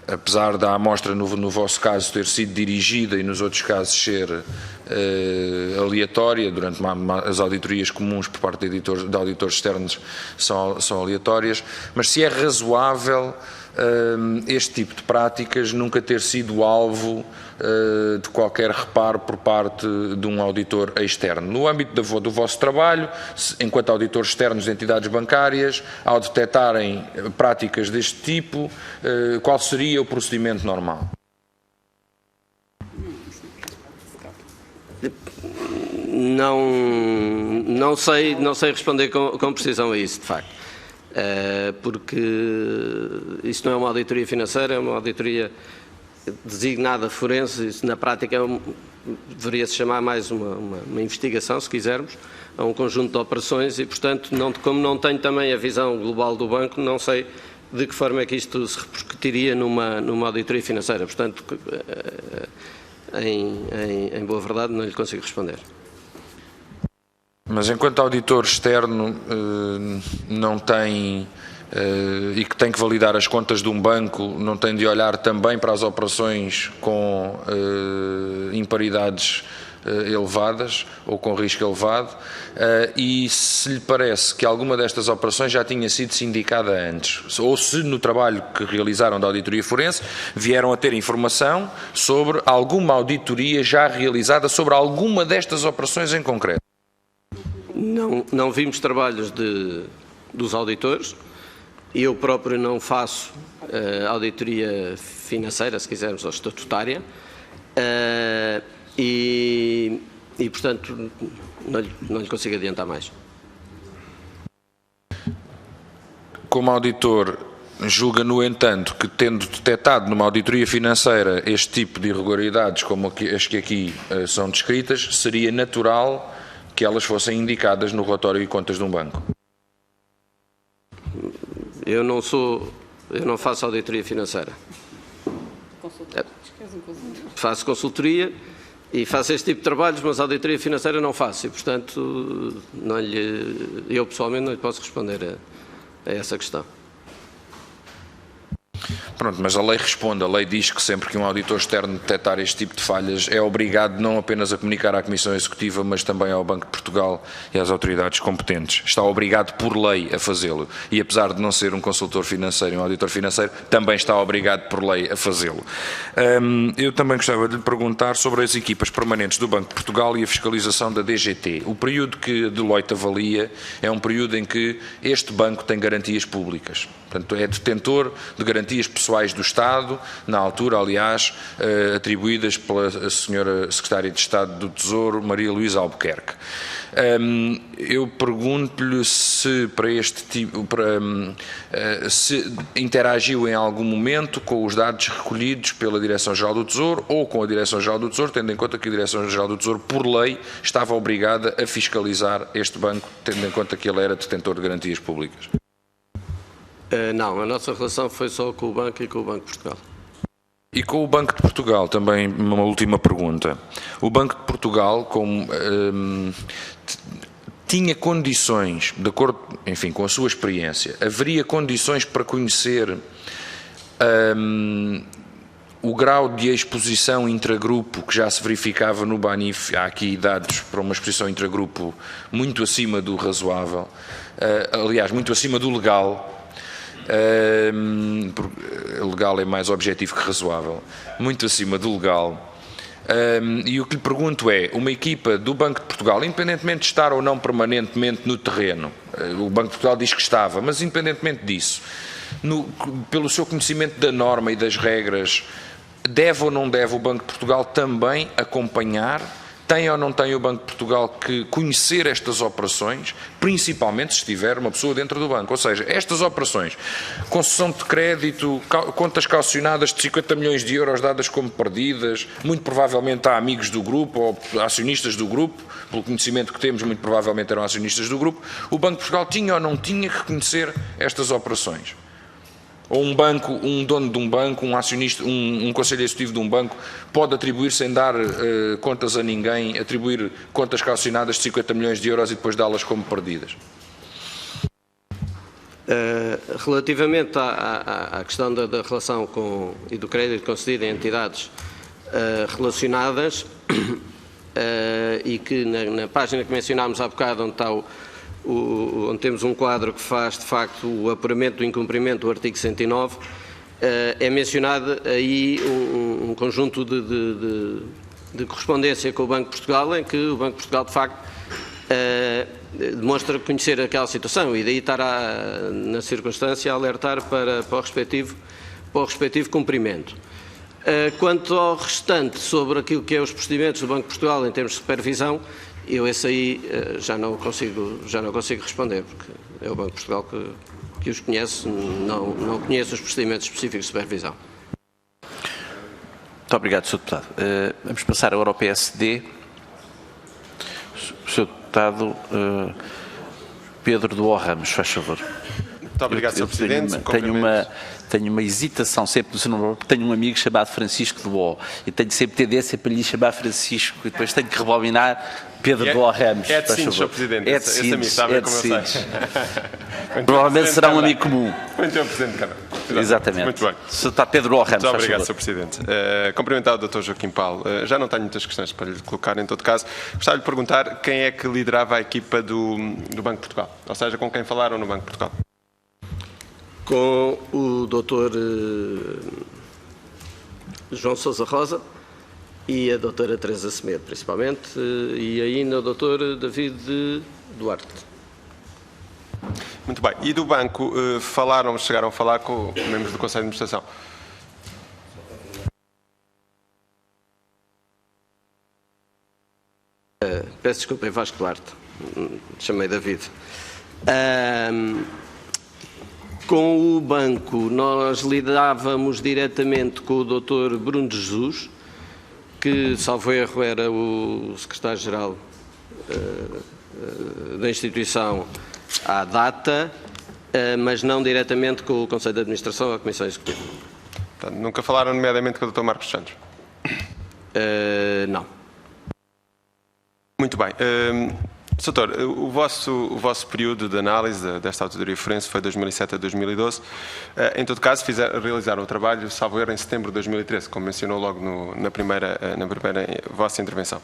apesar da amostra no vosso caso ter sido dirigida e nos outros casos ser aleatória, durante as auditorias comuns por parte de auditores externos são aleatórias, mas se é razoável este tipo de práticas nunca ter sido alvo de qualquer reparo por parte de um auditor externo. No âmbito do vosso trabalho, enquanto auditores externos de entidades bancárias, ao detectarem práticas deste tipo, qual seria o procedimento normal? Não sei responder com precisão a isso, de facto. Porque isso não é uma auditoria financeira, é uma auditoria designada forense. Isso, na prática, deveria-se chamar mais uma investigação, se quisermos, a um conjunto de operações e, portanto, como não tenho também a visão global do banco, não sei de que forma é que isto se repercutiria numa auditoria financeira. Portanto, em boa verdade, não lhe consigo responder. Mas enquanto auditor externo não tem, e que tem que validar as contas de um banco, não tem de olhar também para as operações com imparidades elevadas ou com risco elevado, e se lhe parece que alguma destas operações já tinha sido sindicada antes, ou se no trabalho que realizaram da auditoria forense vieram a ter informação sobre alguma auditoria já realizada sobre alguma destas operações em concreto. Não vimos trabalhos dos auditores. Eu próprio não faço auditoria financeira, se quisermos, ou estatutária, e portanto, não lhe consigo adiantar mais. Como auditor, julga, no entanto, que tendo detectado numa auditoria financeira este tipo de irregularidades como as que aqui são descritas, seria natural que elas fossem indicadas no relatório de contas de um banco? Eu não faço auditoria financeira. Faço consultoria e faço este tipo de trabalhos, mas auditoria financeira não faço e, portanto, eu pessoalmente não lhe posso responder a essa questão. Pronto, mas a lei responde, a lei diz que sempre que um auditor externo detectar este tipo de falhas é obrigado não apenas a comunicar à Comissão Executiva, mas também ao Banco de Portugal e às autoridades competentes. Está obrigado por lei a fazê-lo e, apesar de não ser um consultor financeiro e um auditor financeiro, também está obrigado por lei a fazê-lo. Eu também gostava de lhe perguntar sobre as equipas permanentes do Banco de Portugal e a fiscalização da DGT. O período que a Deloitte avalia é um período em que este banco tem garantias públicas. Portanto, é detentor de garantias pessoais do Estado, na altura, aliás, atribuídas pela senhora Secretária de Estado do Tesouro, Maria Luísa Albuquerque. Eu pergunto-lhe se se interagiu em algum momento com os dados recolhidos pela Direção-Geral do Tesouro ou com a Direção-Geral do Tesouro, tendo em conta que a Direção-Geral do Tesouro, por lei, estava obrigada a fiscalizar este banco, tendo em conta que ele era detentor de garantias públicas. Não, a nossa relação foi só com o banco e com o Banco de Portugal. E com o Banco de Portugal, também uma última pergunta. O Banco de Portugal, tinha condições, de acordo, enfim, com a sua experiência, haveria condições para conhecer o grau de exposição intragrupo que já se verificava no Banif? Há aqui dados para uma exposição intragrupo muito acima do razoável, aliás, muito acima do legal. Legal é mais objetivo que razoável, muito acima do legal. E o que lhe pergunto é, uma equipa do Banco de Portugal, independentemente de estar ou não permanentemente no terreno, o Banco de Portugal diz que estava, mas independentemente disso, pelo seu conhecimento da norma e das regras, deve ou não deve o Banco de Portugal também acompanhar? Tem ou não tem o Banco de Portugal que conhecer estas operações, principalmente se estiver uma pessoa dentro do banco? Ou seja, estas operações, concessão de crédito, contas calcionadas de 50 milhões de euros dadas como perdidas, muito provavelmente há amigos do grupo ou acionistas do grupo, pelo conhecimento que temos, muito provavelmente eram acionistas do grupo. O Banco de Portugal tinha ou não tinha que conhecer estas operações? Ou um banco, um dono de um banco, um acionista, um conselho executivo de um banco pode atribuir, sem dar contas a ninguém, atribuir contas calcionadas de 50 milhões de euros e depois dá-las como perdidas? Relativamente à questão da relação e do crédito concedido em entidades relacionadas, e que na página que mencionámos há bocado, onde está onde temos um quadro que faz, de facto, o apuramento do incumprimento do artigo 109, é mencionado aí um conjunto de correspondência com o Banco de Portugal, em que o Banco de Portugal, de facto, demonstra conhecer aquela situação e daí estar, na circunstância, a alertar para o respectivo cumprimento. Quanto ao restante, sobre aquilo que é os procedimentos do Banco de Portugal em termos de supervisão, eu esse aí já não consigo responder, porque é o Banco de Portugal que os conhece, não conheço os procedimentos específicos de supervisão. Muito obrigado, Sr. Deputado. Vamos passar agora ao PSD. O Sr. Deputado Pedro do Ramos, faz favor. Muito obrigado, Sr. Presidente. Tenho uma hesitação sempre no seu nome, porque tenho um amigo chamado Francisco do O e tenho sempre tendência para lhe chamar Francisco e depois tenho que rebobinar Pedro do Ramos. É de Sintes, Sr. Presidente. É de Sintes, sabe como eu sei. Provavelmente será um amigo comum. Muito bem, Presidente Câmara. Exatamente. Muito bem. Sr. Deputado Pedro do Ramos, muito obrigado, Sr. Presidente. Cumprimentar o Dr. Joaquim Paulo. Já não tenho muitas questões para lhe colocar, em todo caso. Gostava de perguntar quem é que liderava a equipa do Banco de Portugal, ou seja, com quem falaram no Banco de Portugal. Com o Dr. João Sousa Rosa e a Dra. Teresa Semedo, principalmente, e ainda o Dr. David Duarte. Muito bem. E do banco, chegaram a falar com membros do Conselho de Administração? Peço desculpa, é Vasco Duarte. Chamei David. Com o banco, nós lidávamos diretamente com o Dr. Bruno de Jesus, que, salvo erro, era o secretário-geral da instituição à data, mas não diretamente com o Conselho de Administração ou a Comissão Executiva. Portanto, nunca falaram nomeadamente com o Dr. Marcos Santos? Não. Muito bem. Sr. Doutor, o vosso período de análise desta auditoria forense foi 2007 a 2012. Em todo caso, realizaram o trabalho, salvo erro, em setembro de 2013, como mencionou logo na primeira vossa intervenção.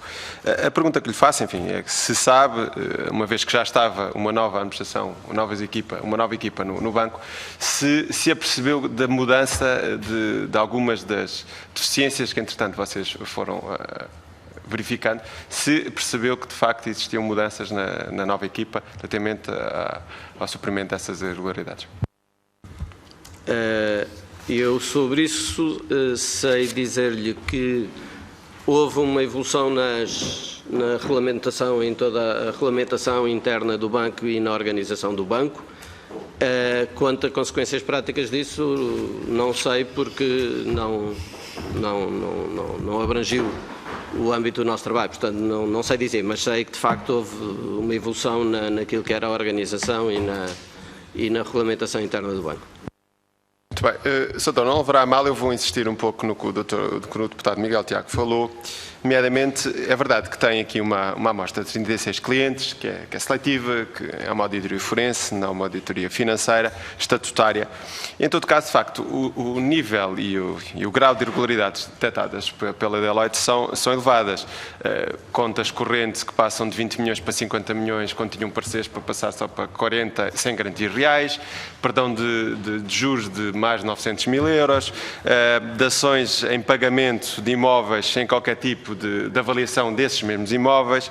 A pergunta que lhe faço, enfim, é que se sabe, uma vez que já estava uma nova administração, uma nova equipa no banco, se apercebeu da mudança de algumas das deficiências que, entretanto, vocês foram verificando, se percebeu que de facto existiam mudanças na nova equipa relativamente ao suprimento dessas irregularidades. Eu sobre isso sei dizer-lhe que houve uma evolução na regulamentação, em toda a regulamentação interna do banco e na organização do banco. Quanto a consequências práticas disso, não sei, porque não abrangiu o âmbito do nosso trabalho, portanto não sei dizer, mas sei que de facto houve uma evolução naquilo que era a organização e na regulamentação interna do banco. Muito bem. Sr. Doutor, não haverá mal, eu vou insistir um pouco no que o deputado Miguel Tiago falou. nomeadamente, é verdade que tem aqui uma amostra de 36 clientes, que é seletiva, que é uma auditoria forense, não uma auditoria financeira, estatutária. Em todo caso, de facto, o nível e o grau de irregularidades detectadas pela Deloitte são elevadas. Contas correntes que passam de 20 milhões para 50 milhões, quando tinham pareceres para passar só para 40, sem garantias reais, perdão de juros de mais de 900 mil euros, dações em pagamento de imóveis sem qualquer tipo de avaliação desses mesmos imóveis,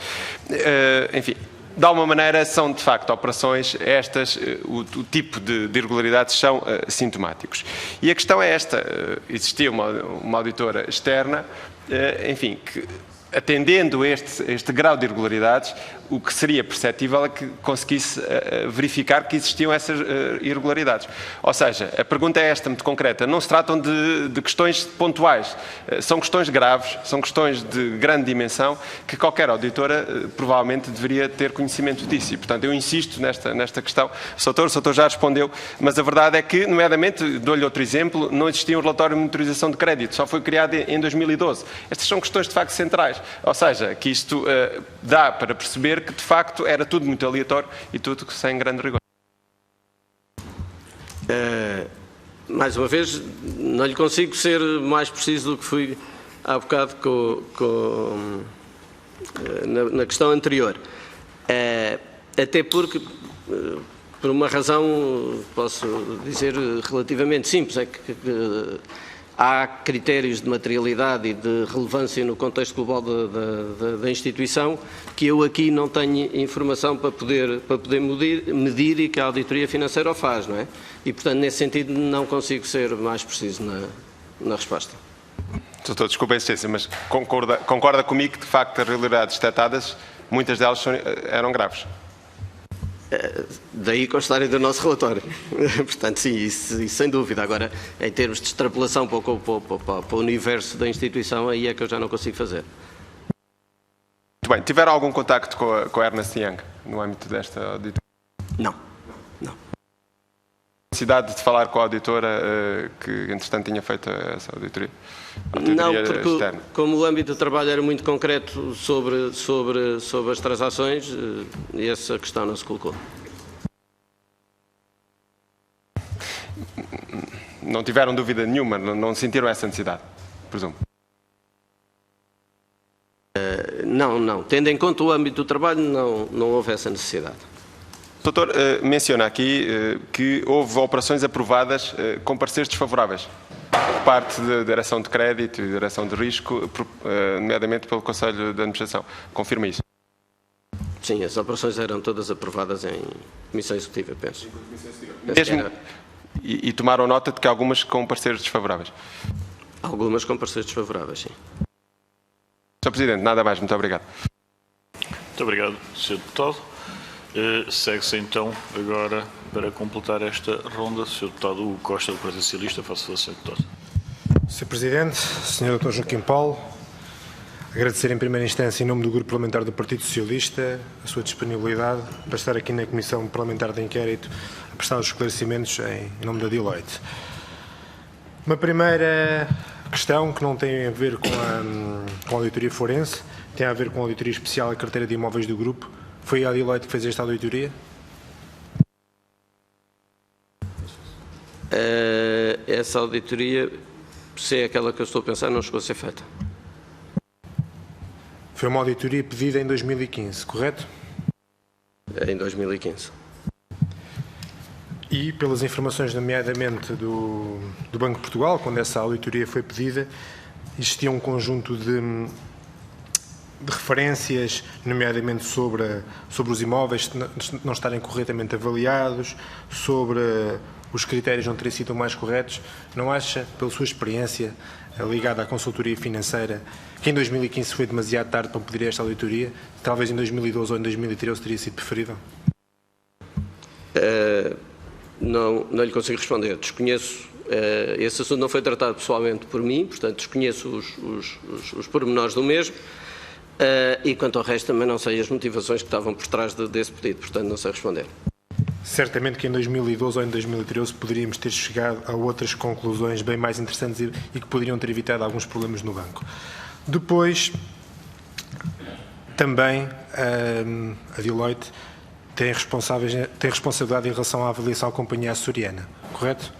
enfim. De alguma maneira, são de facto operações, estas, o tipo de irregularidades são sintomáticos. E a questão é esta: existia uma auditora externa, enfim, que, atendendo este grau de irregularidades, o que seria perceptível é que conseguisse verificar que existiam essas irregularidades. Ou seja, a pergunta é esta, muito concreta. Não se tratam de questões pontuais. São questões graves, são questões de grande dimensão que qualquer auditora provavelmente deveria ter conhecimento disso. E, portanto, eu insisto nesta questão. O Soutor já respondeu, mas a verdade é que, nomeadamente, dou-lhe outro exemplo, não existia um relatório de monitorização de crédito, só foi criado em 2012. Estas são questões, de facto, centrais. Ou seja, que isto dá para perceber que, de facto, era tudo muito aleatório e tudo sem grande rigor. Mais uma vez, não lhe consigo ser mais preciso do que fui há bocado na questão anterior. Até porque, por uma razão, posso dizer, relativamente simples, é que há critérios de materialidade e de relevância no contexto global da instituição que eu aqui não tenho informação para poder medir e que a auditoria financeira o faz, não é? E, portanto, nesse sentido, não consigo ser mais preciso na resposta. Doutor, desculpa a insistência, mas concorda comigo que, de facto, as realidades detectadas, muitas delas eram graves? Daí constarem do nosso relatório. Portanto, sim, isso sem dúvida. Agora, em termos de extrapolação para o universo da instituição, aí é que eu já não consigo fazer. Muito bem. Tiveram algum contacto com a Ernst & Young no âmbito desta auditoria? Não. Necessidade de falar com a auditora que, entretanto, tinha feito essa auditoria? Não, porque externa. Como o âmbito do trabalho era muito concreto sobre as transações, essa questão não se colocou. Não tiveram dúvida nenhuma, não sentiram essa necessidade, presumo? Não. Tendo em conta o âmbito do trabalho, não houve essa necessidade. O doutor menciona aqui que houve operações aprovadas com pareceres desfavoráveis por parte da Direção de Crédito e Direção de Risco, nomeadamente pelo Conselho de Administração. Confirma isso? Sim, as operações eram todas aprovadas em Comissão Executiva, penso. E tomaram nota de que algumas com pareceres desfavoráveis? Algumas com pareceres desfavoráveis, sim. Sr. Presidente, nada mais. Muito obrigado. Muito obrigado, Sr. Deputado. Segue-se então agora para completar esta ronda, Sr. Deputado Hugo Costa, do Partido Socialista. Faço favor, Sr. Deputado. Sr. Presidente, Sr. Dr. Joaquim Paulo, agradecer em primeira instância, em nome do Grupo Parlamentar do Partido Socialista, a sua disponibilidade para estar aqui na Comissão Parlamentar de Inquérito a prestar os esclarecimentos em nome da Deloitte. Uma primeira questão que não tem a ver com a auditoria forense, tem a ver com a auditoria especial à carteira de imóveis do Grupo. Foi a Deloitte que fez esta auditoria? Essa auditoria, se é aquela que eu estou a pensar, não chegou a ser feita. Foi uma auditoria pedida em 2015, correto? Em 2015. E pelas informações, nomeadamente do Banco de Portugal, quando essa auditoria foi pedida, existia um conjunto de referências, nomeadamente sobre os imóveis não estarem corretamente avaliados, sobre os critérios não terem sido mais corretos. Não acha, pela sua experiência ligada à consultoria financeira, que em 2015 foi demasiado tarde para pedir esta auditoria? Talvez em 2012 ou em 2013 teria sido preferível? Não lhe consigo responder. Desconheço. Esse assunto não foi tratado pessoalmente por mim, portanto desconheço os pormenores do mesmo. E quanto ao resto também não sei as motivações que estavam por trás desse pedido, portanto não sei responder. Certamente que em 2012 ou em 2013 poderíamos ter chegado a outras conclusões bem mais interessantes e que poderiam ter evitado alguns problemas no banco. Depois, Também a Deloitte tem responsabilidade em relação à avaliação à companhia açoriana, correto?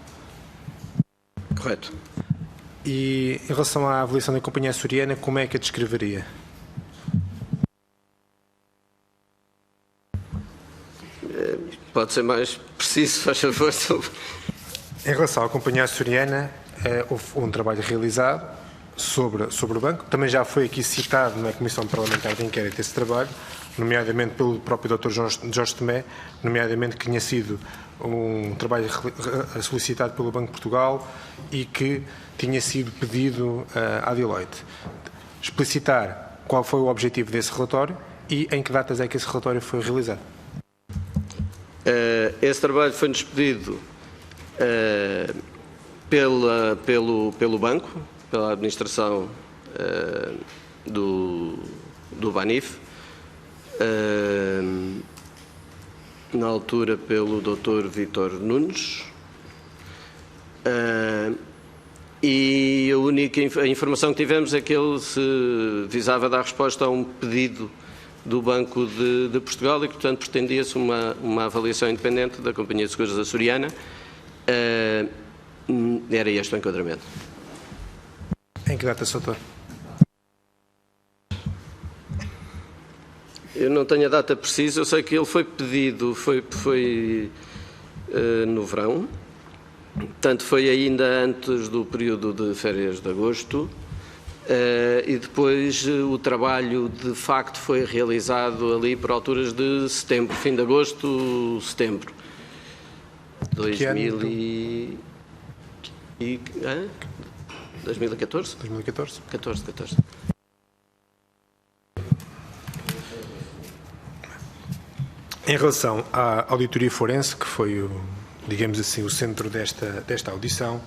Correto. E em relação à avaliação da companhia açoriana, como é que a descreveria? Pode ser mais preciso, faz favor. Em relação à companhia açoriana, houve um trabalho realizado sobre o banco. Também já foi aqui citado na Comissão Parlamentar de Inquérito esse trabalho, nomeadamente pelo próprio Dr. Jorge Tomé, nomeadamente que tinha sido um trabalho solicitado pelo Banco de Portugal e que tinha sido pedido à Deloitte. Explicitar qual foi o objetivo desse relatório e em que datas é que esse relatório foi realizado. Esse trabalho foi-nos pedido pelo banco, pela administração do Banif, na altura pelo Dr. Vítor Nunes, e a única informação que tivemos é que ele se visava dar resposta a um pedido do Banco de Portugal e que, portanto, pretendia-se uma avaliação independente da Companhia de Seguros Açoriana. Era este o enquadramento. Em que data, Sr. Doutor? Eu não tenho a data precisa, eu sei que ele foi pedido, foi no verão, portanto foi ainda antes do período de férias de agosto, e depois o trabalho de facto foi realizado ali por alturas de setembro, fim de agosto, setembro. 2014? 2014? 14. Em relação à auditoria forense, que foi, digamos assim, o centro desta audição,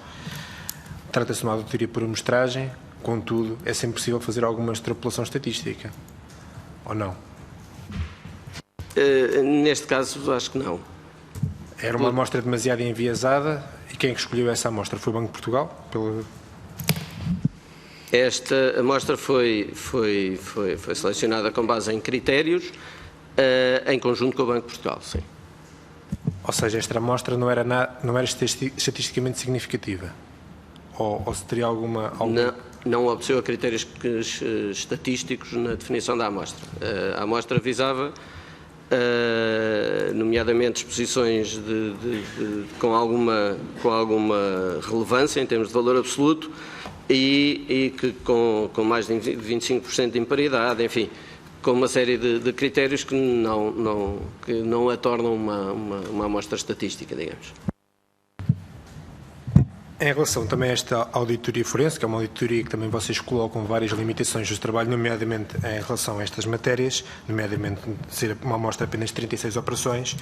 trata-se de uma auditoria por amostragem, contudo, é sempre possível fazer alguma extrapolação estatística, ou não? Neste caso, acho que não. Era uma amostra demasiado enviesada, e quem é que escolheu essa amostra? Foi o Banco de Portugal? Esta amostra foi selecionada com base em critérios, em conjunto com o Banco de Portugal, sim. Ou seja, esta amostra não era estatisticamente significativa? Ou se teria alguma... Não obedeceu a critérios estatísticos na definição da amostra. A amostra visava, nomeadamente, exposições com alguma relevância em termos de valor absoluto e que com mais de 25% de imparidade, enfim, com uma série de critérios que não a tornam uma amostra estatística, digamos. Em relação também a esta auditoria forense, que é uma auditoria que também vocês colocam várias limitações do trabalho, nomeadamente em relação a estas matérias, nomeadamente ser uma amostra apenas de 36 operações,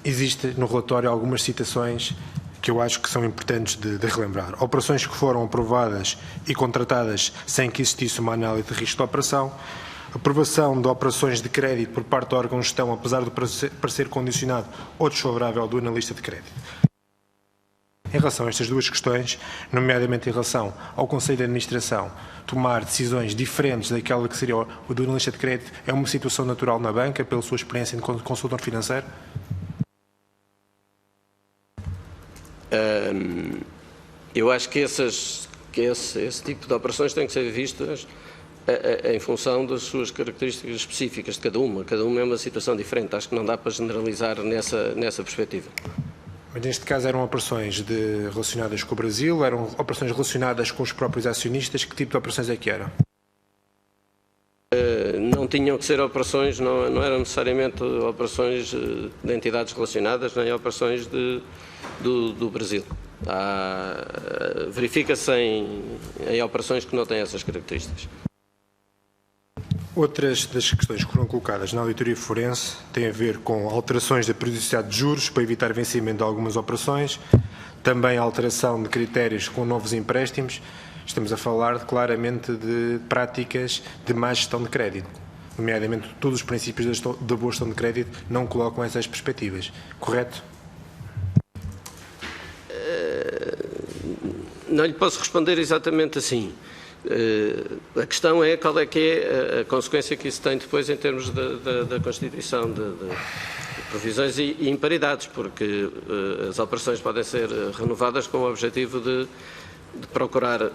existe no relatório algumas citações que eu acho que são importantes de relembrar. Operações que foram aprovadas e contratadas sem que existisse uma análise de risco de operação, aprovação de operações de crédito por parte do órgão de gestão, apesar do parecer condicionado ou desfavorável do analista de crédito. Em relação a estas duas questões, nomeadamente em relação ao Conselho de Administração tomar decisões diferentes daquela que seria o do analista de crédito, é uma situação natural na banca, pela sua experiência de consultor financeiro? Eu acho que esse tipo de operações têm que ser vistas em função das suas características específicas de cada uma. Cada uma é uma situação diferente. Acho que não dá para generalizar nessa perspectiva. Mas neste caso eram operações relacionadas com o Brasil, eram operações relacionadas com os próprios acionistas? Que tipo de operações é que eram? Não tinham que ser operações, não eram necessariamente operações de entidades relacionadas, nem operações do Brasil. Verifica-se em operações que não têm essas características. Outras das questões que foram colocadas na auditoria forense têm a ver com alterações da periodicidade de juros para evitar vencimento de algumas operações, também alteração de critérios com novos empréstimos. Estamos a falar claramente de práticas de má gestão de crédito. Nomeadamente, todos os princípios da boa gestão de crédito não colocam essas perspectivas. Correto? Não lhe posso responder exatamente assim. A questão é qual é que é a consequência que isso tem depois em termos da constituição de provisões e imparidades, porque as operações podem ser renovadas com o objetivo de procurar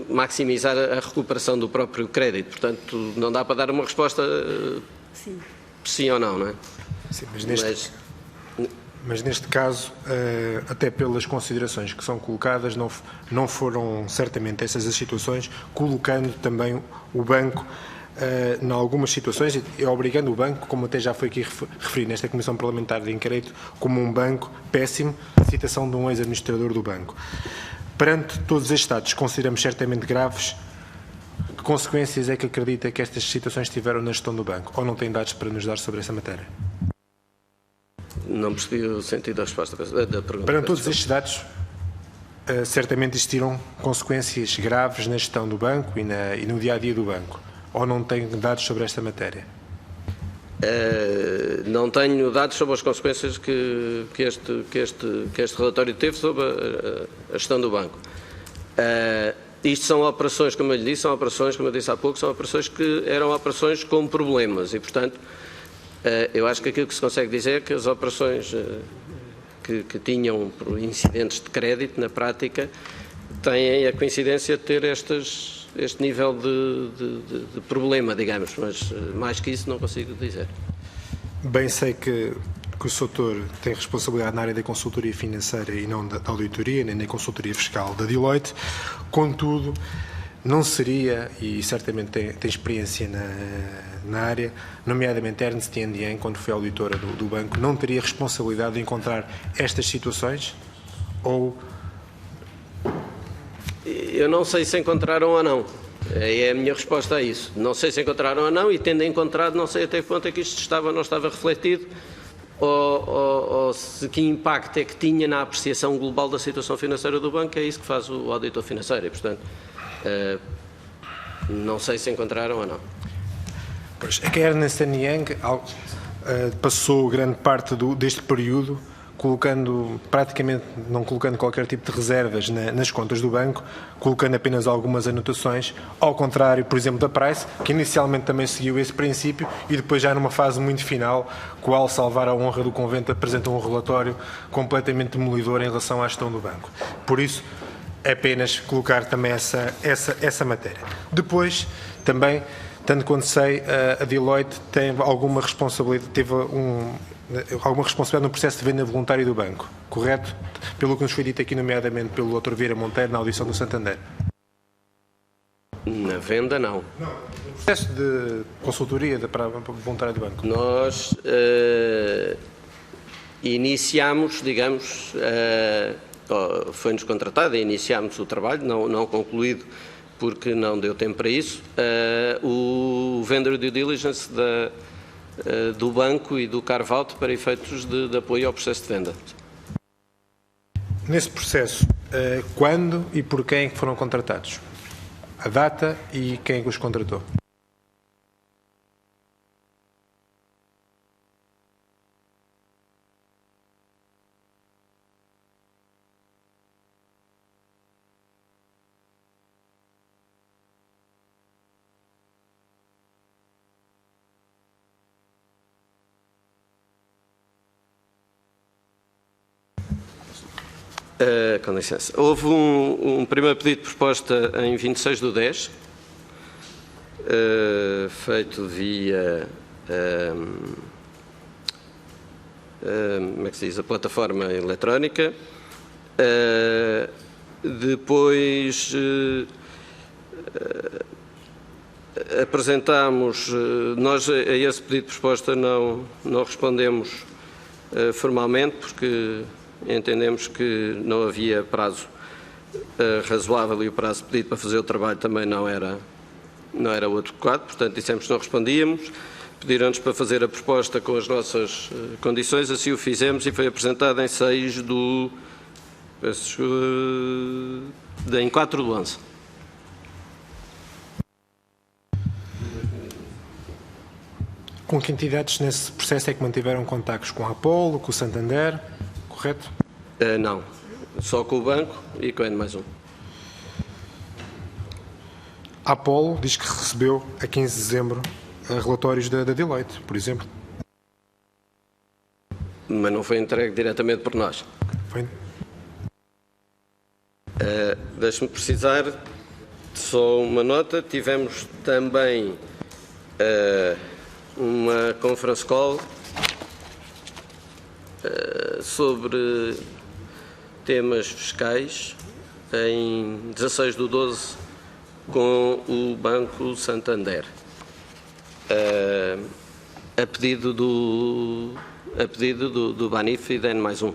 maximizar a recuperação do próprio crédito. Portanto, não dá para dar uma resposta sim ou não, não é? Sim, mas neste caso, até pelas considerações que são colocadas, não foram certamente essas as situações, colocando também o banco em algumas situações e obrigando o banco, como até já foi aqui referido nesta Comissão Parlamentar de Inquérito, como um banco péssimo, citação de um ex-administrador do banco. Perante todos estes dados, consideramos certamente graves. Que consequências é que acredita que estas situações tiveram na gestão do banco? Ou não tem dados para nos dar sobre essa matéria? Não percebi o sentido da resposta da pergunta. Perante todos estes dados, certamente existiram consequências graves na gestão do banco e no dia-a-dia do banco. Ou não tem dados sobre esta matéria? Não tenho dados sobre as consequências que este relatório teve sobre a gestão do banco. Isto são operações, como eu lhe disse, como eu disse há pouco, são operações que eram operações com problemas e, portanto, eu acho que aquilo que se consegue dizer é que as operações que tinham por incidentes de crédito, na prática, têm a coincidência de ter este nível de problema, digamos, mas mais que isso não consigo dizer. Bem sei que o Sr. tem responsabilidade na área da consultoria financeira e não da auditoria, nem da consultoria fiscal da Deloitte, contudo, não seria, e certamente tem experiência na área, nomeadamente Ernst & Young, quando foi auditora do banco, não teria responsabilidade de encontrar estas situações? Ou... Eu não sei se encontraram ou não. É a minha resposta a isso. Não sei se encontraram ou não e, tendo encontrado, não sei até que ponto é que isto estava ou não estava refletido ou que impacto é que tinha na apreciação global da situação financeira do banco. É isso que faz o auditor financeiro e, portanto, não sei se encontraram ou não. Pois, é que a Ernst & Young passou grande parte deste período praticamente não colocando qualquer tipo de reservas nas contas do banco, colocando apenas algumas anotações, ao contrário, por exemplo, da Price, que inicialmente também seguiu esse princípio e depois já numa fase muito final, qual salvar a honra do convento, apresenta um relatório completamente demolidor em relação à gestão do banco. Por isso, apenas colocar também essa matéria. Depois, também, tanto quanto sei, a Deloitte tem alguma responsabilidade, alguma responsabilidade no processo de venda voluntária do banco, correto? Pelo que nos foi dito aqui, nomeadamente pelo Dr. Vieira Monteiro, na audição do Santander. Na venda, não. Não, no processo de consultoria para voluntária do banco. Nós iniciámos, digamos, foi-nos contratado e iniciámos o trabalho, não concluído, porque não deu tempo para isso, o vendor due diligence do banco e do carve-out para efeitos de apoio ao processo de venda. Nesse processo, quando e por quem foram contratados? A data e quem os contratou? Com licença. Houve um primeiro pedido de proposta em 26/10, feito via como é que se diz? A plataforma eletrónica. Depois apresentámos, nós a esse pedido de resposta não respondemos formalmente, porque entendemos que não havia prazo razoável e o prazo pedido para fazer o trabalho também não era o adequado, portanto dissemos que não respondíamos, pediram-nos para fazer a proposta com as nossas condições, assim o fizemos e foi apresentada em 4/11. Com que entidades nesse processo é que mantiveram contactos? Com a Apollo, com o Santander, correto? Não, só com o banco e com o N+1. A Apollo diz que recebeu, a 15 de dezembro, relatórios da Deloitte, por exemplo. Mas não foi entregue diretamente por nós. Foi... Deixe-me precisar só uma nota. Tivemos também uma conference call sobre temas fiscais em 16/12 com o Banco Santander, a pedido do Banif e da N+1.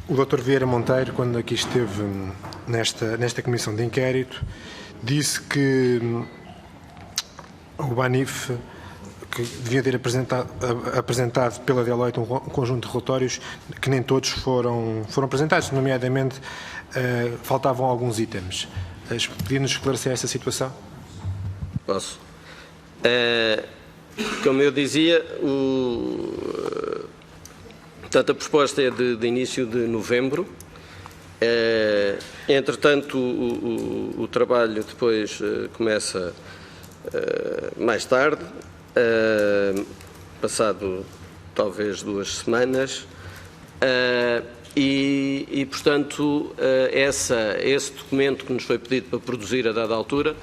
O Dr. Vieira Monteiro, quando aqui esteve nesta comissão de inquérito, disse que o Banif que devia ter apresentado pela Deloitte um conjunto de relatórios que nem todos foram apresentados, nomeadamente faltavam alguns itens. Podia-nos esclarecer essa situação? Posso. Como eu dizia, portanto, a proposta é de início de novembro. Entretanto, o trabalho depois começa mais tarde, passado talvez 2 semanas, e portanto, esse documento que nos foi pedido para produzir a dada altura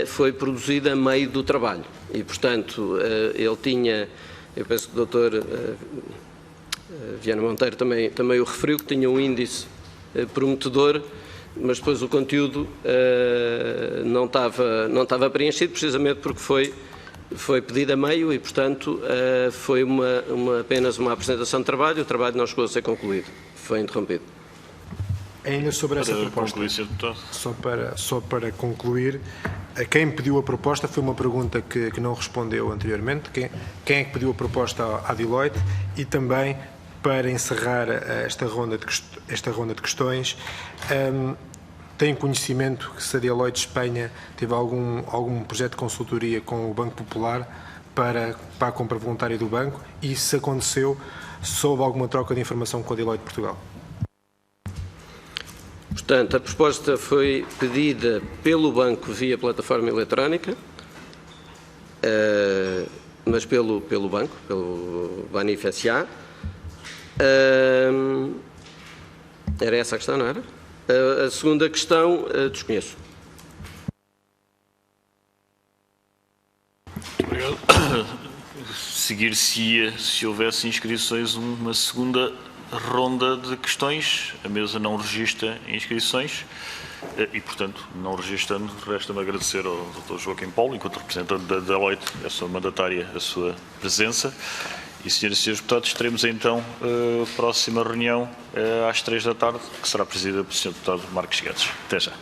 foi produzido a meio do trabalho. E, portanto, ele tinha, eu penso que o Dr. Viana Monteiro também o referiu, que tinha um índice prometedor, mas depois o conteúdo não estava preenchido, precisamente porque foi pedido a meio e, portanto, foi apenas uma apresentação de trabalho. O trabalho não chegou a ser concluído, foi interrompido. Ainda sobre essa proposta, só para concluir, a quem pediu a proposta foi uma pergunta que não respondeu anteriormente. Quem é que pediu a proposta à Deloitte? E também, para encerrar esta ronda de questões, tem conhecimento que se a Deloitte Espanha teve algum projeto de consultoria com o Banco Popular para a compra voluntária do banco, e se aconteceu, se houve alguma troca de informação com a Deloitte Portugal? Portanto, a proposta foi pedida pelo banco via plataforma eletrónica, mas pelo banco, pelo Banif S.A. Era essa a questão, não era? A segunda questão, desconheço. Obrigado. Seguir-se-ia, se houvesse inscrições, uma segunda ronda de questões. A mesa não registra inscrições e, portanto, não registrando, resta-me agradecer ao Dr. Joaquim Paulo, enquanto representante da Deloitte, a sua mandatária, a sua presença. E, senhoras e senhores deputados, teremos então a próxima reunião às 3 da tarde, que será presidida pelo Sr. Deputado Marcos Guedes. Até já.